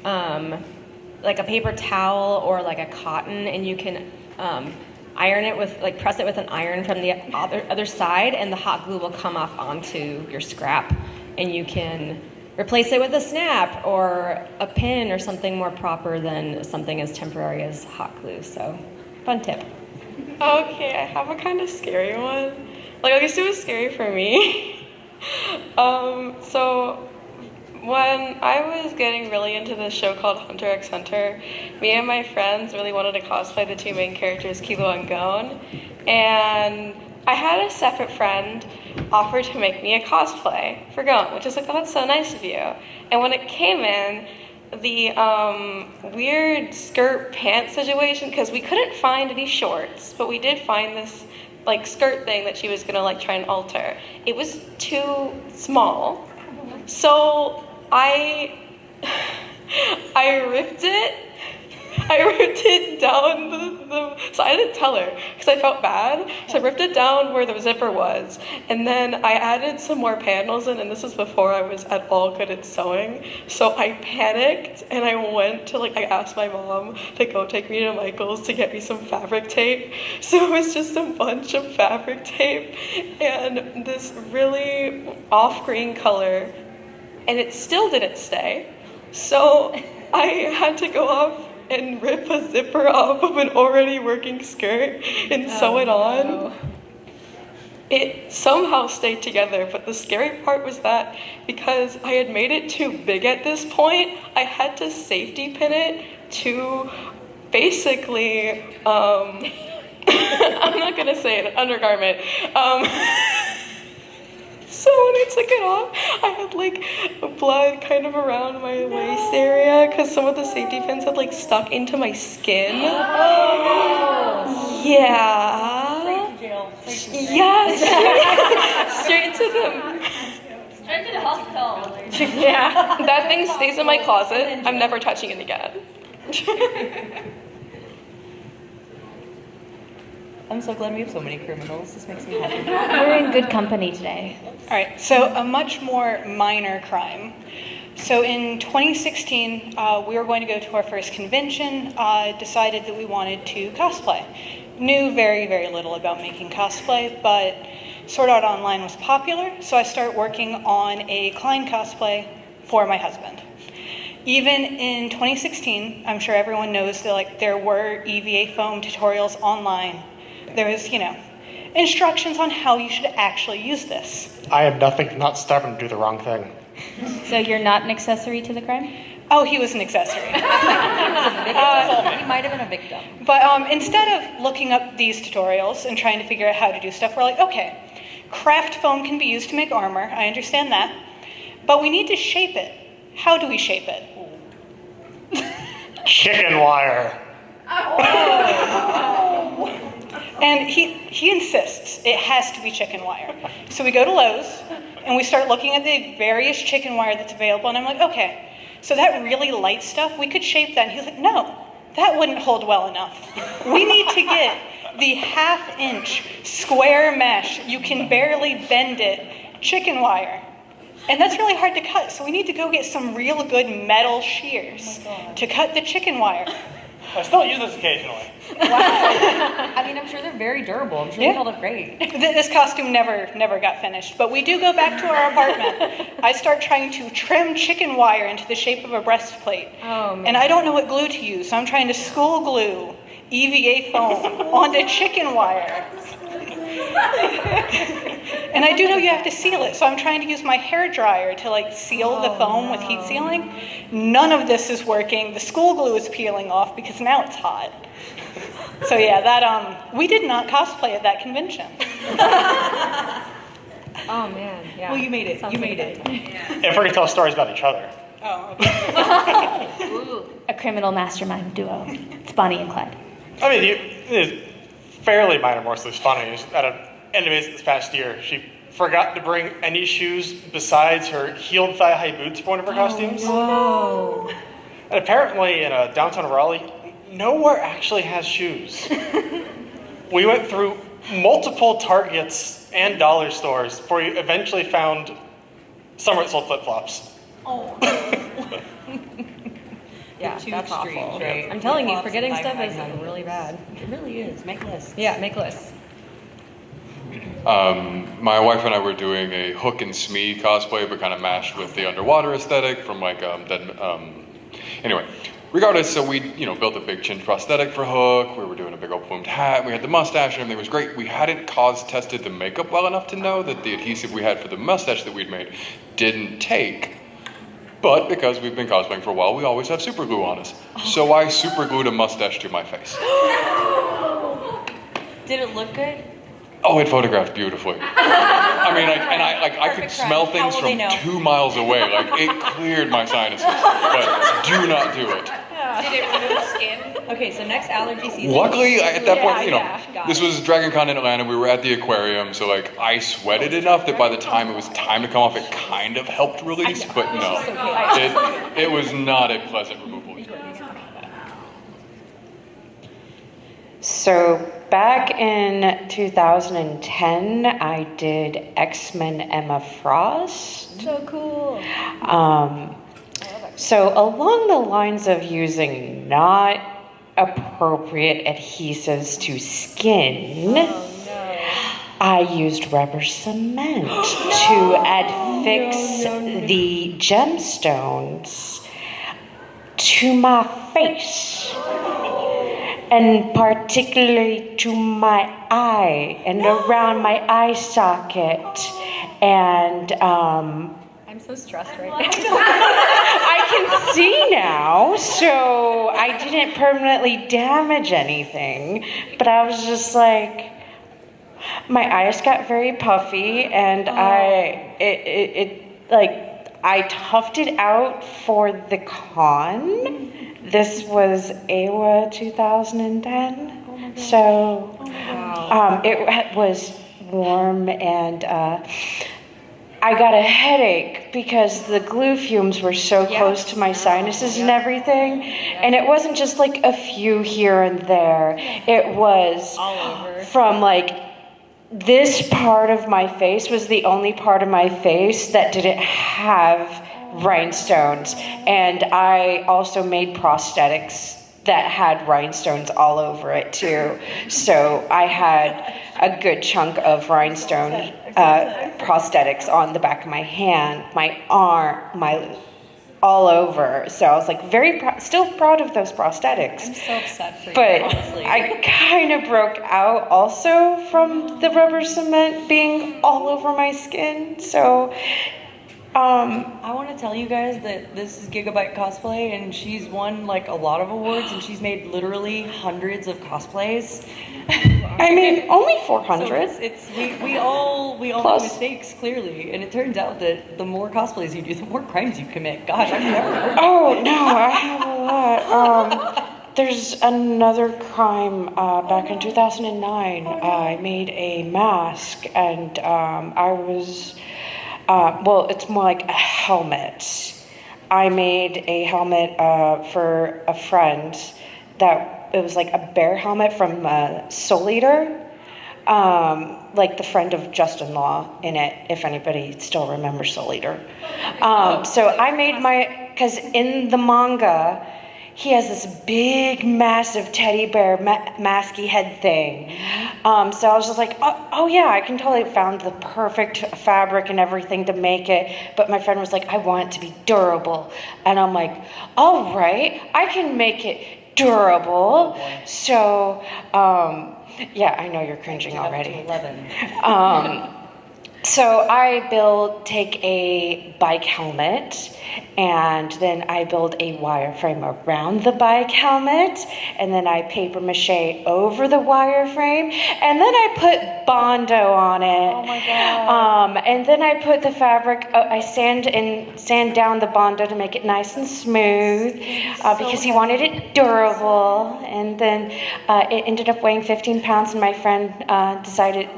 Speaker 4: like a paper towel or like a cotton, and you can iron it with, like press it with an iron from the other side, and the hot glue will come off onto your scrap, and you can replace it with a snap or a pin or something more proper than something as temporary as hot glue. So, fun tip.
Speaker 6: Okay, I have a kind of scary one. Like, at least it was scary for me. So when I was getting really into this show called Hunter x Hunter, me and my friends really wanted to cosplay the two main characters, Kilo and Gon, and I had a separate friend offer to make me a cosplay for Gon, which is like, oh, that's so nice of you. And when it came in, the weird skirt pants situation, because we couldn't find any shorts, but we did find this like skirt thing that she was gonna like try and alter. It was too small, so I ripped it. I ripped it down so I didn't tell her because I felt bad. So I ripped it down where the zipper was, and then I added some more panels in, and this was before I was at all good at sewing. So I panicked and I went to I asked my mom to go take me to Michael's to get me some fabric tape. So it was just a bunch of fabric tape and this really off-green color, and it still didn't stay. So I had to go off and rip a zipper off of an already working skirt and sew it on. No. It somehow stayed together, but the scary part was that because I had made it too big at this point, I had to safety pin it to basically, I'm not gonna say it, an undergarment. So when I took it off, I had blood kind of around my waist area because some of the safety pins had stuck into my skin. Oh. Yeah.
Speaker 1: Straight to jail.
Speaker 6: Yes. Straight to the.
Speaker 5: Straight to the hospital.
Speaker 6: Yeah. That thing stays in my closet. I'm never touching it again.
Speaker 1: I'm so glad we have so many criminals. This makes me happy.
Speaker 5: We're in good company today.
Speaker 8: All right, so a much more minor crime. So in 2016, we were going to go to our first convention, decided that we wanted to cosplay. Knew very, very little about making cosplay, but Sword Art Online was popular, so I started working on a Klein cosplay for my husband. Even in 2016, I'm sure everyone knows that there were EVA foam tutorials online. There was, instructions on how you should actually use this.
Speaker 9: I had nothing to not stubborn to do the wrong thing.
Speaker 5: So you're not an accessory to the crime?
Speaker 8: Oh, he was an accessory.
Speaker 1: He might have been a victim.
Speaker 8: But instead of looking up these tutorials and trying to figure out how to do stuff, we're like, okay, craft foam can be used to make armor. I understand that. But we need to shape it. How do we shape it?
Speaker 9: Chicken wire.
Speaker 8: And he insists it has to be chicken wire. So we go to Lowe's and we start looking at the various chicken wire that's available, and I'm like, okay, so that really light stuff, we could shape that. And he's like, no, that wouldn't hold well enough. We need to get the 1/2-inch square mesh, you can barely bend it, chicken wire. And that's really hard to cut, so we need to go get some real good metal shears to cut the chicken wire.
Speaker 9: I still use this occasionally.
Speaker 1: Wow. I mean, I'm sure they're very durable. I'm sure they held up great.
Speaker 8: This costume never got finished, but we do go back to our apartment. I start trying to trim chicken wire into the shape of a breastplate.
Speaker 4: Oh, man.
Speaker 8: And I don't know what glue to use, so I'm trying to school glue EVA foam onto chicken wire. And I do know you have to seal it, so I'm trying to use my hair dryer to like seal the foam with heat sealing. None of this is working. The school glue is peeling off because now it's hot. So yeah, that we did not cosplay at that convention.
Speaker 4: Oh man, yeah.
Speaker 1: Well, you made it.
Speaker 4: Sounds
Speaker 1: You
Speaker 4: like
Speaker 1: made
Speaker 4: a
Speaker 1: it.
Speaker 4: good time.
Speaker 9: Yeah, if we're gonna tell stories about each other.
Speaker 8: Oh, okay.
Speaker 5: A criminal mastermind duo. It's Bonnie and Clyde.
Speaker 9: I mean, it's fairly minor, mostly funny. At an end of it this past year, she forgot to bring any shoes besides her heeled thigh-high boots for one of her costumes.
Speaker 1: Oh.
Speaker 9: And apparently, in downtown Raleigh, nowhere actually has shoes. We went through multiple Targets and dollar stores before we eventually found somewhere that sold flip-flops.
Speaker 1: Oh.
Speaker 4: Yeah,
Speaker 1: Two
Speaker 4: that's
Speaker 1: extremes,
Speaker 4: awful.
Speaker 1: right?
Speaker 4: I'm telling you,
Speaker 1: Flip-flops
Speaker 4: forgetting
Speaker 1: and
Speaker 4: stuff
Speaker 1: high
Speaker 4: is
Speaker 1: heels.
Speaker 4: really bad.
Speaker 1: It really is. Make lists.
Speaker 4: Yeah, make lists.
Speaker 10: My wife and I were doing a Hook and Smee cosplay, but kind of mashed with the underwater aesthetic from like anyway, regardless, so we built a big chin prosthetic for Hook. We were doing a big old plumed hat. We had the mustache, and everything was great. We hadn't tested the makeup well enough to know that the adhesive we had for the mustache that we'd made didn't take. But because we've been cosplaying for a while, we always have super glue on us. So I super glued a mustache to my face.
Speaker 1: Did it look good?
Speaker 10: Oh, it photographed beautifully. I mean, I could
Speaker 1: Perfect
Speaker 10: smell
Speaker 1: crime. How
Speaker 10: things
Speaker 1: will they
Speaker 10: from
Speaker 1: know?
Speaker 10: 2 miles away. Like, it cleared my sinuses. But do not do it.
Speaker 2: Did it remove skin?
Speaker 1: Okay, so next allergy season.
Speaker 10: Luckily, at that point,
Speaker 1: got
Speaker 10: this
Speaker 1: it.
Speaker 10: was Dragon Con in Atlanta. We were at the aquarium, so like I sweated enough that by the time it was time to come off, it kind of helped release. But no, it was not a pleasant removal experience.
Speaker 11: So back in 2010, I did X-Men Emma Frost.
Speaker 4: So cool.
Speaker 11: So along the lines of using not appropriate adhesives to skin, I used rubber cement to affix the gemstones to my face. And particularly to my eye and around my eye socket. And
Speaker 4: I'm so stressed right now.
Speaker 11: I can see now, so I didn't permanently damage anything. But I was just like, my eyes got very puffy, and I toughed it out for the con. This was AWA 2010, so it was warm, and I got a headache because the glue fumes were so close to my sinuses and everything, and it wasn't just like a few here and there. It was
Speaker 4: All over.
Speaker 11: from like this part of my face was the only part of my face that didn't have rhinestones, and I also made prosthetics that had rhinestones all over it too. So I had a good chunk of rhinestone prosthetics on the back of my hand, my arm, all over. So I was like still proud of those prosthetics.
Speaker 1: I'm so upset for you,
Speaker 11: But
Speaker 1: honestly.
Speaker 11: I kind of broke out also from the rubber cement being all over my skin. So
Speaker 1: I want to tell you guys that this is Gigabyte Cosplay, and she's won like a lot of awards, and she's made literally hundreds of cosplays.
Speaker 11: I mean, only 400.
Speaker 1: So we all
Speaker 11: Plus-
Speaker 1: make mistakes, clearly, and it turns out that the more cosplays you do, the more crimes you commit. Gosh, I've never heard.
Speaker 11: Oh no, I have a lot. There's another crime back in 2009. I made a mask, and I was. Well, it's more like a helmet. I made a helmet for a friend that it was like a bear helmet from Soul Eater, like the friend of Justin Law in it, if anybody still remembers Soul Eater. So I made because in the manga, he has this big, massive teddy bear masky head thing. So I was just like, oh yeah, I can totally found the perfect fabric and everything to make it. But my friend was like, I want it to be durable. And I'm like, all right, I can make it durable. So Yeah, I know you're cringing
Speaker 1: Up to
Speaker 11: already.
Speaker 1: 11.
Speaker 11: So I take a bike helmet, and then I build a wireframe around the bike helmet, and then I paper mache over the wireframe, and then I put Bondo on it.
Speaker 1: Oh my god.
Speaker 11: And then I put the fabric. I sand down the Bondo to make it nice and smooth, because he wanted it durable. And then it ended up weighing 15 pounds, and my friend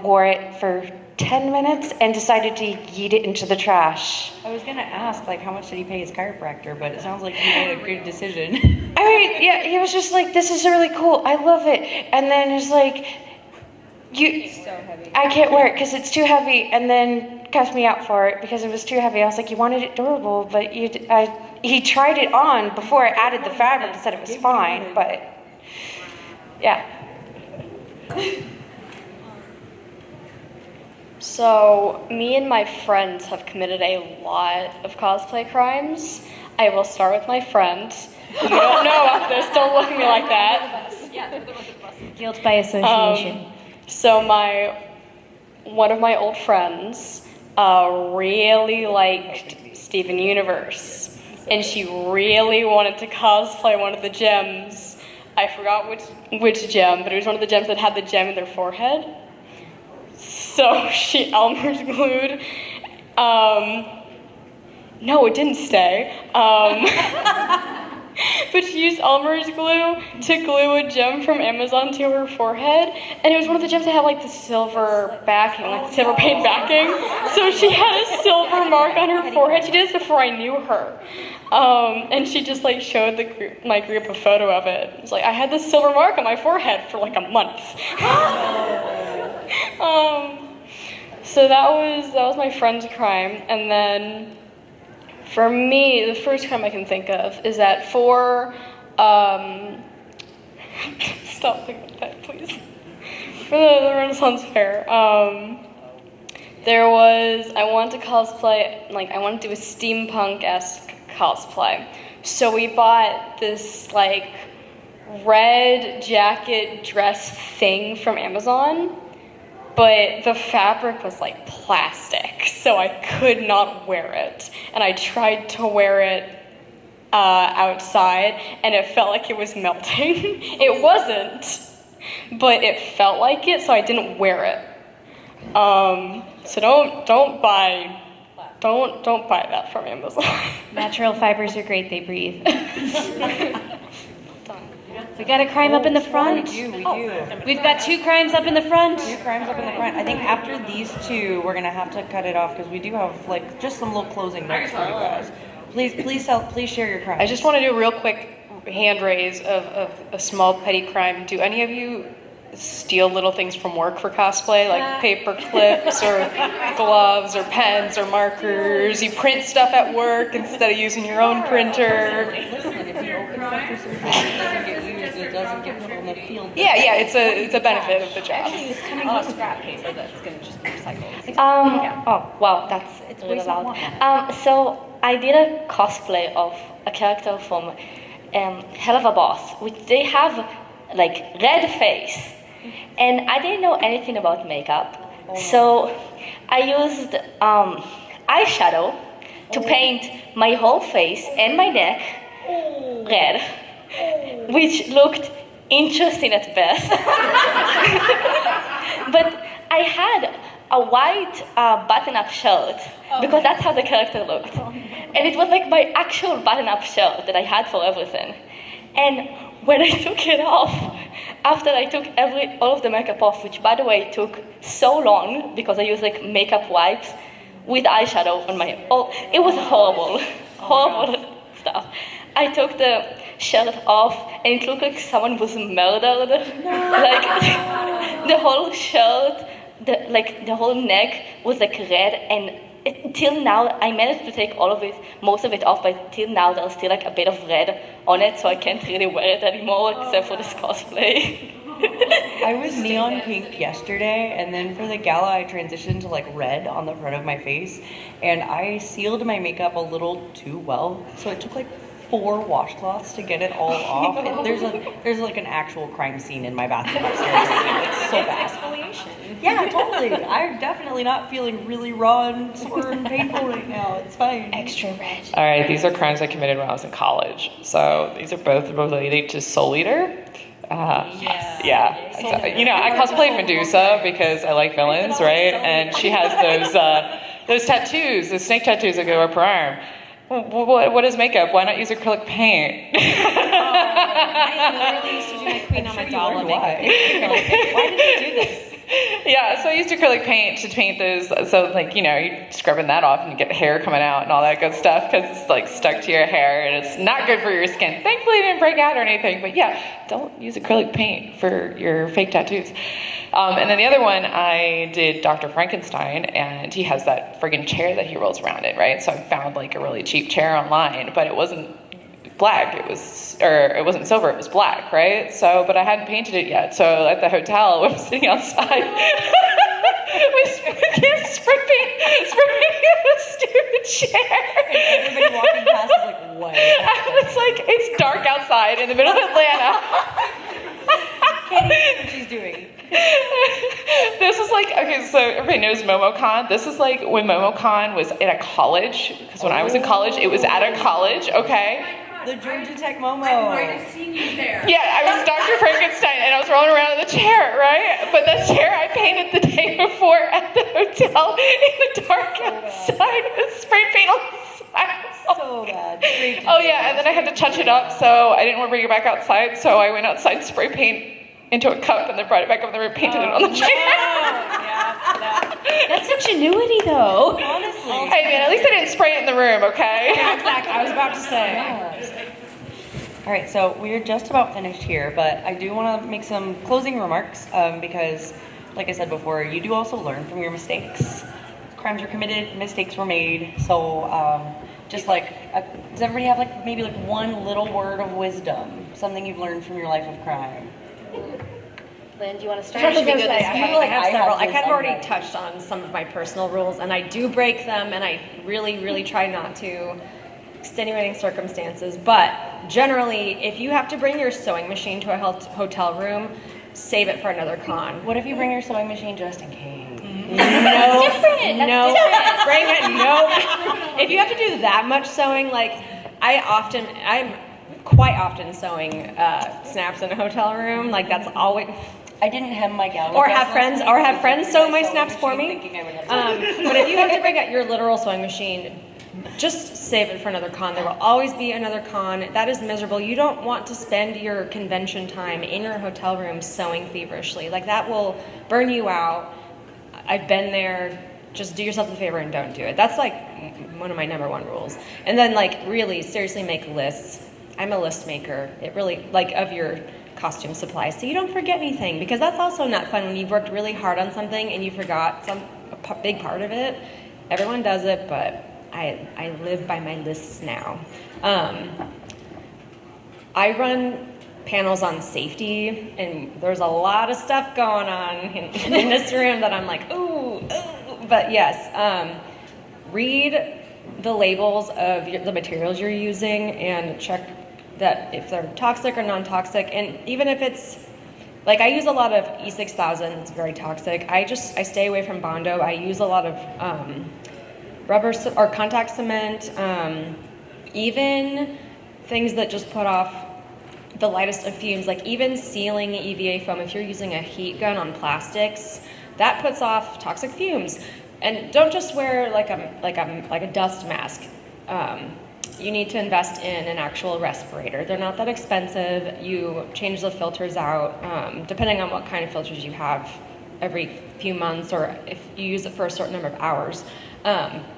Speaker 11: wore it for 10 minutes and decided to yeet it into the trash.
Speaker 1: I was gonna ask, like, how much did he pay his chiropractor, but it sounds like he made a good decision.
Speaker 11: I mean, yeah, he was just like, this is really cool. I love it. And then it's like, I can't wear it because it's too heavy, and then cussed me out for it because it was too heavy. I was like, you wanted it durable, but he tried it on before I added the fabric and said it was fine, but yeah.
Speaker 6: So, me and my friends have committed a lot of cosplay crimes. I will start with my friend. You don't know about this, don't look at me like that.
Speaker 5: Guilt by association.
Speaker 6: So one of my old friends really liked Steven Universe, and she really wanted to cosplay one of the gems. I forgot which gem, but it was one of the gems that had the gem in their forehead. So she Elmer's glued. No, it didn't stay. But she used Elmer's glue to glue a gem from Amazon to her forehead, and it was one of the gems that had like the silver backing, like the silver paint backing. So she had a silver mark on her forehead. She did this before I knew her, and she just like showed my group a photo of it. It was like, I had this silver mark on my forehead for like a month. So that was my friend's crime, and then. For me, the first crime I can think of is that for, stop thinking about that, please. For the Renaissance Fair, I wanted to cosplay, I wanted to do a steampunk-esque cosplay. So we bought this, red jacket dress thing from Amazon, but the fabric was plastic, so I could not wear it. And I tried to wear it outside, and it felt like it was melting. It wasn't, but it felt like it, so I didn't wear it. So don't buy that from Amazon.
Speaker 5: Natural fibers are great, they breathe. We got a crime up in the front.
Speaker 1: We do.
Speaker 5: We've got 2 crimes up in the front.
Speaker 1: 2 crimes up in the front. I think after these 2, we're gonna have to cut it off because we do have just some little closing notes for you guys. Please share your crimes.
Speaker 12: I just want to do a real quick hand raise of a small petty crime. Do any of you steal little things from work for cosplay, like paper clips or gloves or pens or markers? You print stuff at work instead of using your own printer.
Speaker 1: Listen, if you open stuff for some reason, it doesn't get used, it doesn't get put on the field.
Speaker 12: Yeah, it's a benefit of the job.
Speaker 2: It's coming with scrap paper that's going to just be recycled.
Speaker 13: Oh, wow, that's really loud. So I did a cosplay of a character from Hell of a Boss, which they have red face. And I didn't know anything about makeup, so I used eyeshadow to paint my whole face and my neck red, which looked interesting at best. But I had a white button-up shirt because that's how the character looked. And it was my actual button-up shirt that I had for everything. And when I took it off, after I took all of the makeup off, which by the way took so long because I used makeup wipes with eyeshadow on my, it was horrible stuff. I took the shirt off and it looked like someone was murdered. The whole shirt, the whole neck was red, and till now I managed to take most of it off, but till now there's still a bit of red on it, so I can't really wear it anymore except for this cosplay.
Speaker 1: I was neon pink yesterday, and then for the gala I transitioned to red on the front of my face, and I sealed my makeup a little too well, so it took 4 washcloths to get it all off. There's an actual crime scene in my bathroom upstairs. so bad.
Speaker 4: Exfoliation.
Speaker 1: Yeah, totally. I'm definitely not feeling really raw and sore and painful right now. It's fine.
Speaker 5: Extra red.
Speaker 14: All right, these are crimes I committed when I was in college. So these are both related to Soul Eater. Yeah. So, I cosplayed Medusa because I like villains, right? And she has those tattoos, those snake tattoos that go up her arm. What is makeup? Why not use acrylic paint?
Speaker 4: I literally used to do my queen on my doll. Why did you do this?
Speaker 14: Yeah, so I used acrylic paint to paint those. So you're scrubbing that off and you get hair coming out and all that good stuff because it's stuck to your hair and it's not good for your skin. Thankfully, it didn't break out or anything. But yeah, don't use acrylic paint for your fake tattoos. And then the other one, I did Dr. Frankenstein, and he has that friggin' chair that he rolls around in, right? So I found a really cheap chair online, but it wasn't black. It wasn't silver. It was black, right? So, but I hadn't painted it yet. So at the hotel, I was sitting outside with spray paint a stupid chair.
Speaker 1: Everybody walking past is like, what?
Speaker 14: It's it's dark outside in the middle of Atlanta.
Speaker 1: Can't even see what she's doing.
Speaker 14: This is okay, so everybody knows MomoCon. This is when MomoCon was at a college, because when I was in college, it was at a college, okay?
Speaker 1: The Georgia Tech Momo.
Speaker 3: I might have seen you there.
Speaker 14: Yeah, I was Dr. Frankenstein, and I was rolling around in the chair, right? But that chair I painted the day before at the hotel in the dark outside with spray paint on the side.
Speaker 1: So bad.
Speaker 14: Oh yeah, and then I had to touch it up, so I didn't want to bring it back outside, so I went outside, spray paint into a cup, and then brought it back up there and painted it on the chair.
Speaker 5: That's ingenuity, though.
Speaker 1: Honestly.
Speaker 14: Hey man, at least I didn't spray it in the room, okay?
Speaker 4: Yeah, exactly. I was about to say.
Speaker 1: All right, so we're just about finished here, but I do want to make some closing remarks because, like I said before, you do also learn from your mistakes. Crimes were committed, mistakes were made, so does everybody have maybe one little word of wisdom, something you've learned from your life of crime?
Speaker 5: Lynn, do you want to start?
Speaker 4: I was going to say, I have several. I
Speaker 1: this
Speaker 4: kind of already
Speaker 1: already.
Speaker 4: touched on some of my personal rules, and I do break them, and I really, really try not to. Extenuating circumstances, but generally, if you have to bring your sewing machine to a hotel room, save it for another con.
Speaker 1: What if you bring your sewing machine just in case?
Speaker 5: That's different.
Speaker 4: No, bring it. No. If you have to do that much sewing, I'm quite often sewing snaps in a hotel room. That's always.
Speaker 1: I didn't hem my gown.
Speaker 4: Or have friends sew my snaps for me. But if you have to bring out your literal sewing machine, just save it for another con. There will always be another con. That is miserable. You don't want to spend your convention time in your hotel room sewing feverishly. That will burn you out. I've been there. Just do yourself a favor and don't do it. That's one of my number one rules. And then really seriously make lists. I'm a list maker. It really of your costume supplies so you don't forget anything, because that's also not fun when you've worked really hard on something and you forgot a big part of it. Everyone does it, but I live by my lists now. I run panels on safety, and there's a lot of stuff going on in this room that I'm ooh. But yes, read the labels of the materials you're using and check that if they're toxic or non-toxic. And even if it's I use a lot of E6000, it's very toxic. I stay away from Bondo. I use a lot of rubber or contact cement, even things that just put off the lightest of fumes, even sealing EVA foam. If you're using a heat gun on plastics, that puts off toxic fumes. And don't just wear a dust mask. You need to invest in an actual respirator. They're not that expensive. You change the filters out, depending on what kind of filters you have, every few months, or if you use it for a certain number of hours.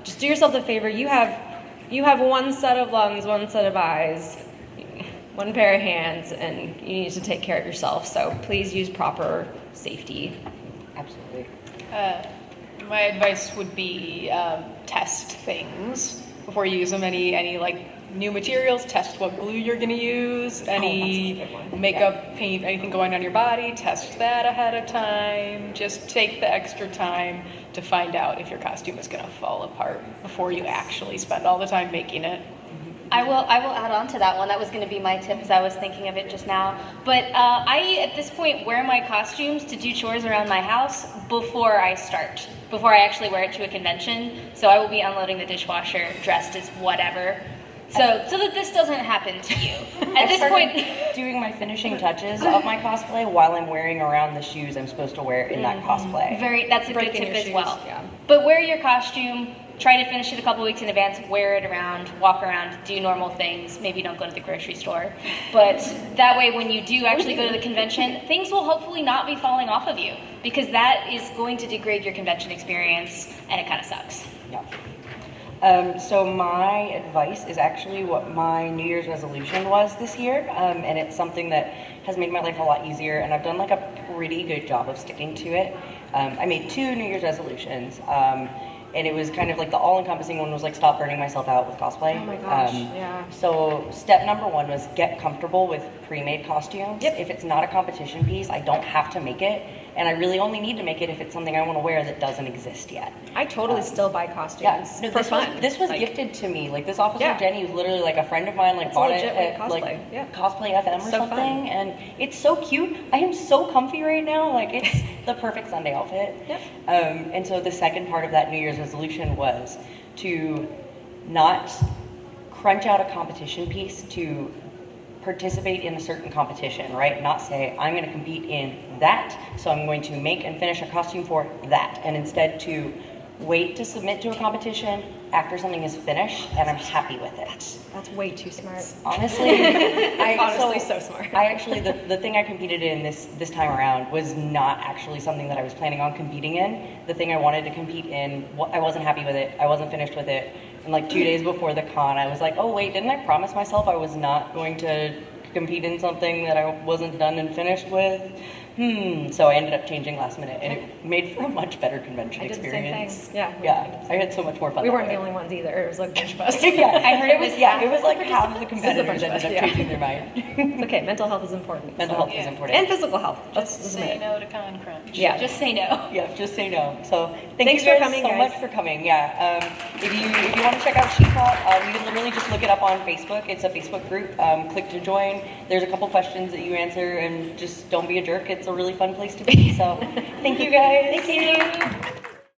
Speaker 4: Just do yourself a favor. You have one set of lungs, one set of eyes, one pair of hands, and you need to take care of yourself. So please use proper safety.
Speaker 1: Absolutely.
Speaker 2: My advice would be test things before you use them. Any new materials, test what glue you're going to use, any makeup, paint, anything going on your body, test that ahead of time. Just take the extra time to find out if your costume is going to fall apart before you actually spend all the time making it.
Speaker 5: I will add on to that one. That was going to be my tip as I was thinking of it just now. But I, at this point, wear my costumes to do chores around my house before I actually wear it to a convention. So I will be unloading the dishwasher dressed as whatever. So that this doesn't happen to you. At this point,
Speaker 1: doing my finishing touches of my cosplay while I'm wearing around the shoes I'm supposed to wear in that cosplay.
Speaker 5: That's a good tip as
Speaker 4: shoes,
Speaker 5: well.
Speaker 4: yeah.
Speaker 5: But wear your costume, try to finish it a couple weeks in advance, wear it around, walk around, do normal things. Maybe don't go to the grocery store. But that way, when you do actually go to the convention, things will hopefully not be falling off of you, because that is going to degrade your convention experience, and it kind of sucks.
Speaker 1: Yeah. So my advice is actually what my New Year's resolution was this year, and it's something that has made my life a lot easier, and I've done like a pretty good job of sticking to it. I made 2 New Year's resolutions, and it was kind of like the all-encompassing one was like stop burning myself out with cosplay.
Speaker 4: Oh my gosh, yeah.
Speaker 1: So step number 1 was get comfortable with pre-made costumes.
Speaker 4: Yep.
Speaker 1: If it's not a competition piece, I don't have to make it. And I really only need to make it if it's something I want to wear that doesn't exist yet.
Speaker 4: I totally still buy costumes
Speaker 1: Yeah,
Speaker 4: for fun.
Speaker 1: This was
Speaker 4: Like,
Speaker 1: gifted to me. Like this Officer
Speaker 4: Yeah.
Speaker 1: Jenny was literally like a friend of mine. Like
Speaker 4: It's
Speaker 1: bought
Speaker 4: a
Speaker 1: it
Speaker 4: legit way
Speaker 1: at
Speaker 4: to cosplay.
Speaker 1: like
Speaker 4: Yeah.
Speaker 1: Cosplay FM or
Speaker 4: So
Speaker 1: something,
Speaker 4: fun.
Speaker 1: and it's so cute. I am so comfy right now. Like it's the perfect Sunday outfit.
Speaker 4: Yep.
Speaker 1: And so the second part of that New Year's resolution was to not crunch out a competition piece to participate in a certain competition, right? Not say, I'm going to compete in that, so I'm going to make and finish a costume for that, and instead to wait to submit to a competition after something is finished and I'm happy with it.
Speaker 4: That's way too smart.
Speaker 1: Honestly,
Speaker 4: So smart.
Speaker 1: I actually, the thing I competed in this time around was not actually something that I was planning on competing in. The thing I wanted to compete in, I wasn't happy with it. I wasn't finished with it. And like 2 days before the con, I was like, oh wait, didn't I promise myself I was not going to compete in something that I wasn't done and finished with? So I ended up changing last minute, and it made for a much better convention
Speaker 4: I did the same
Speaker 1: experience.
Speaker 4: thing. Yeah.
Speaker 1: Yeah, I had so much more fun.
Speaker 4: We
Speaker 1: that
Speaker 4: weren't
Speaker 1: way.
Speaker 4: the only ones either. It was like bunch of us.
Speaker 1: Yeah,
Speaker 5: I heard it was
Speaker 1: it was like half the
Speaker 4: It was a
Speaker 1: competitors
Speaker 4: bunch of us,
Speaker 1: ended up
Speaker 4: yeah.
Speaker 1: changing their mind.
Speaker 4: It's okay. Mental health is important.
Speaker 1: Mental
Speaker 4: so.
Speaker 1: health is important.
Speaker 4: And physical health.
Speaker 2: Just
Speaker 4: Let's
Speaker 2: say
Speaker 4: admit it.
Speaker 2: no to Con Crunch.
Speaker 4: Yeah.
Speaker 5: Just say no.
Speaker 1: Yeah, just say no. So
Speaker 4: Thanks
Speaker 1: you guys
Speaker 4: for coming,
Speaker 1: so
Speaker 4: guys.
Speaker 1: much for coming. Yeah, if you want to check out SheProp, you can literally just look it up on Facebook. It's a Facebook group. Click to join. There's a couple questions that you answer, and just don't be a jerk. It's a really fun place to be. So thank you guys.
Speaker 5: Thank you.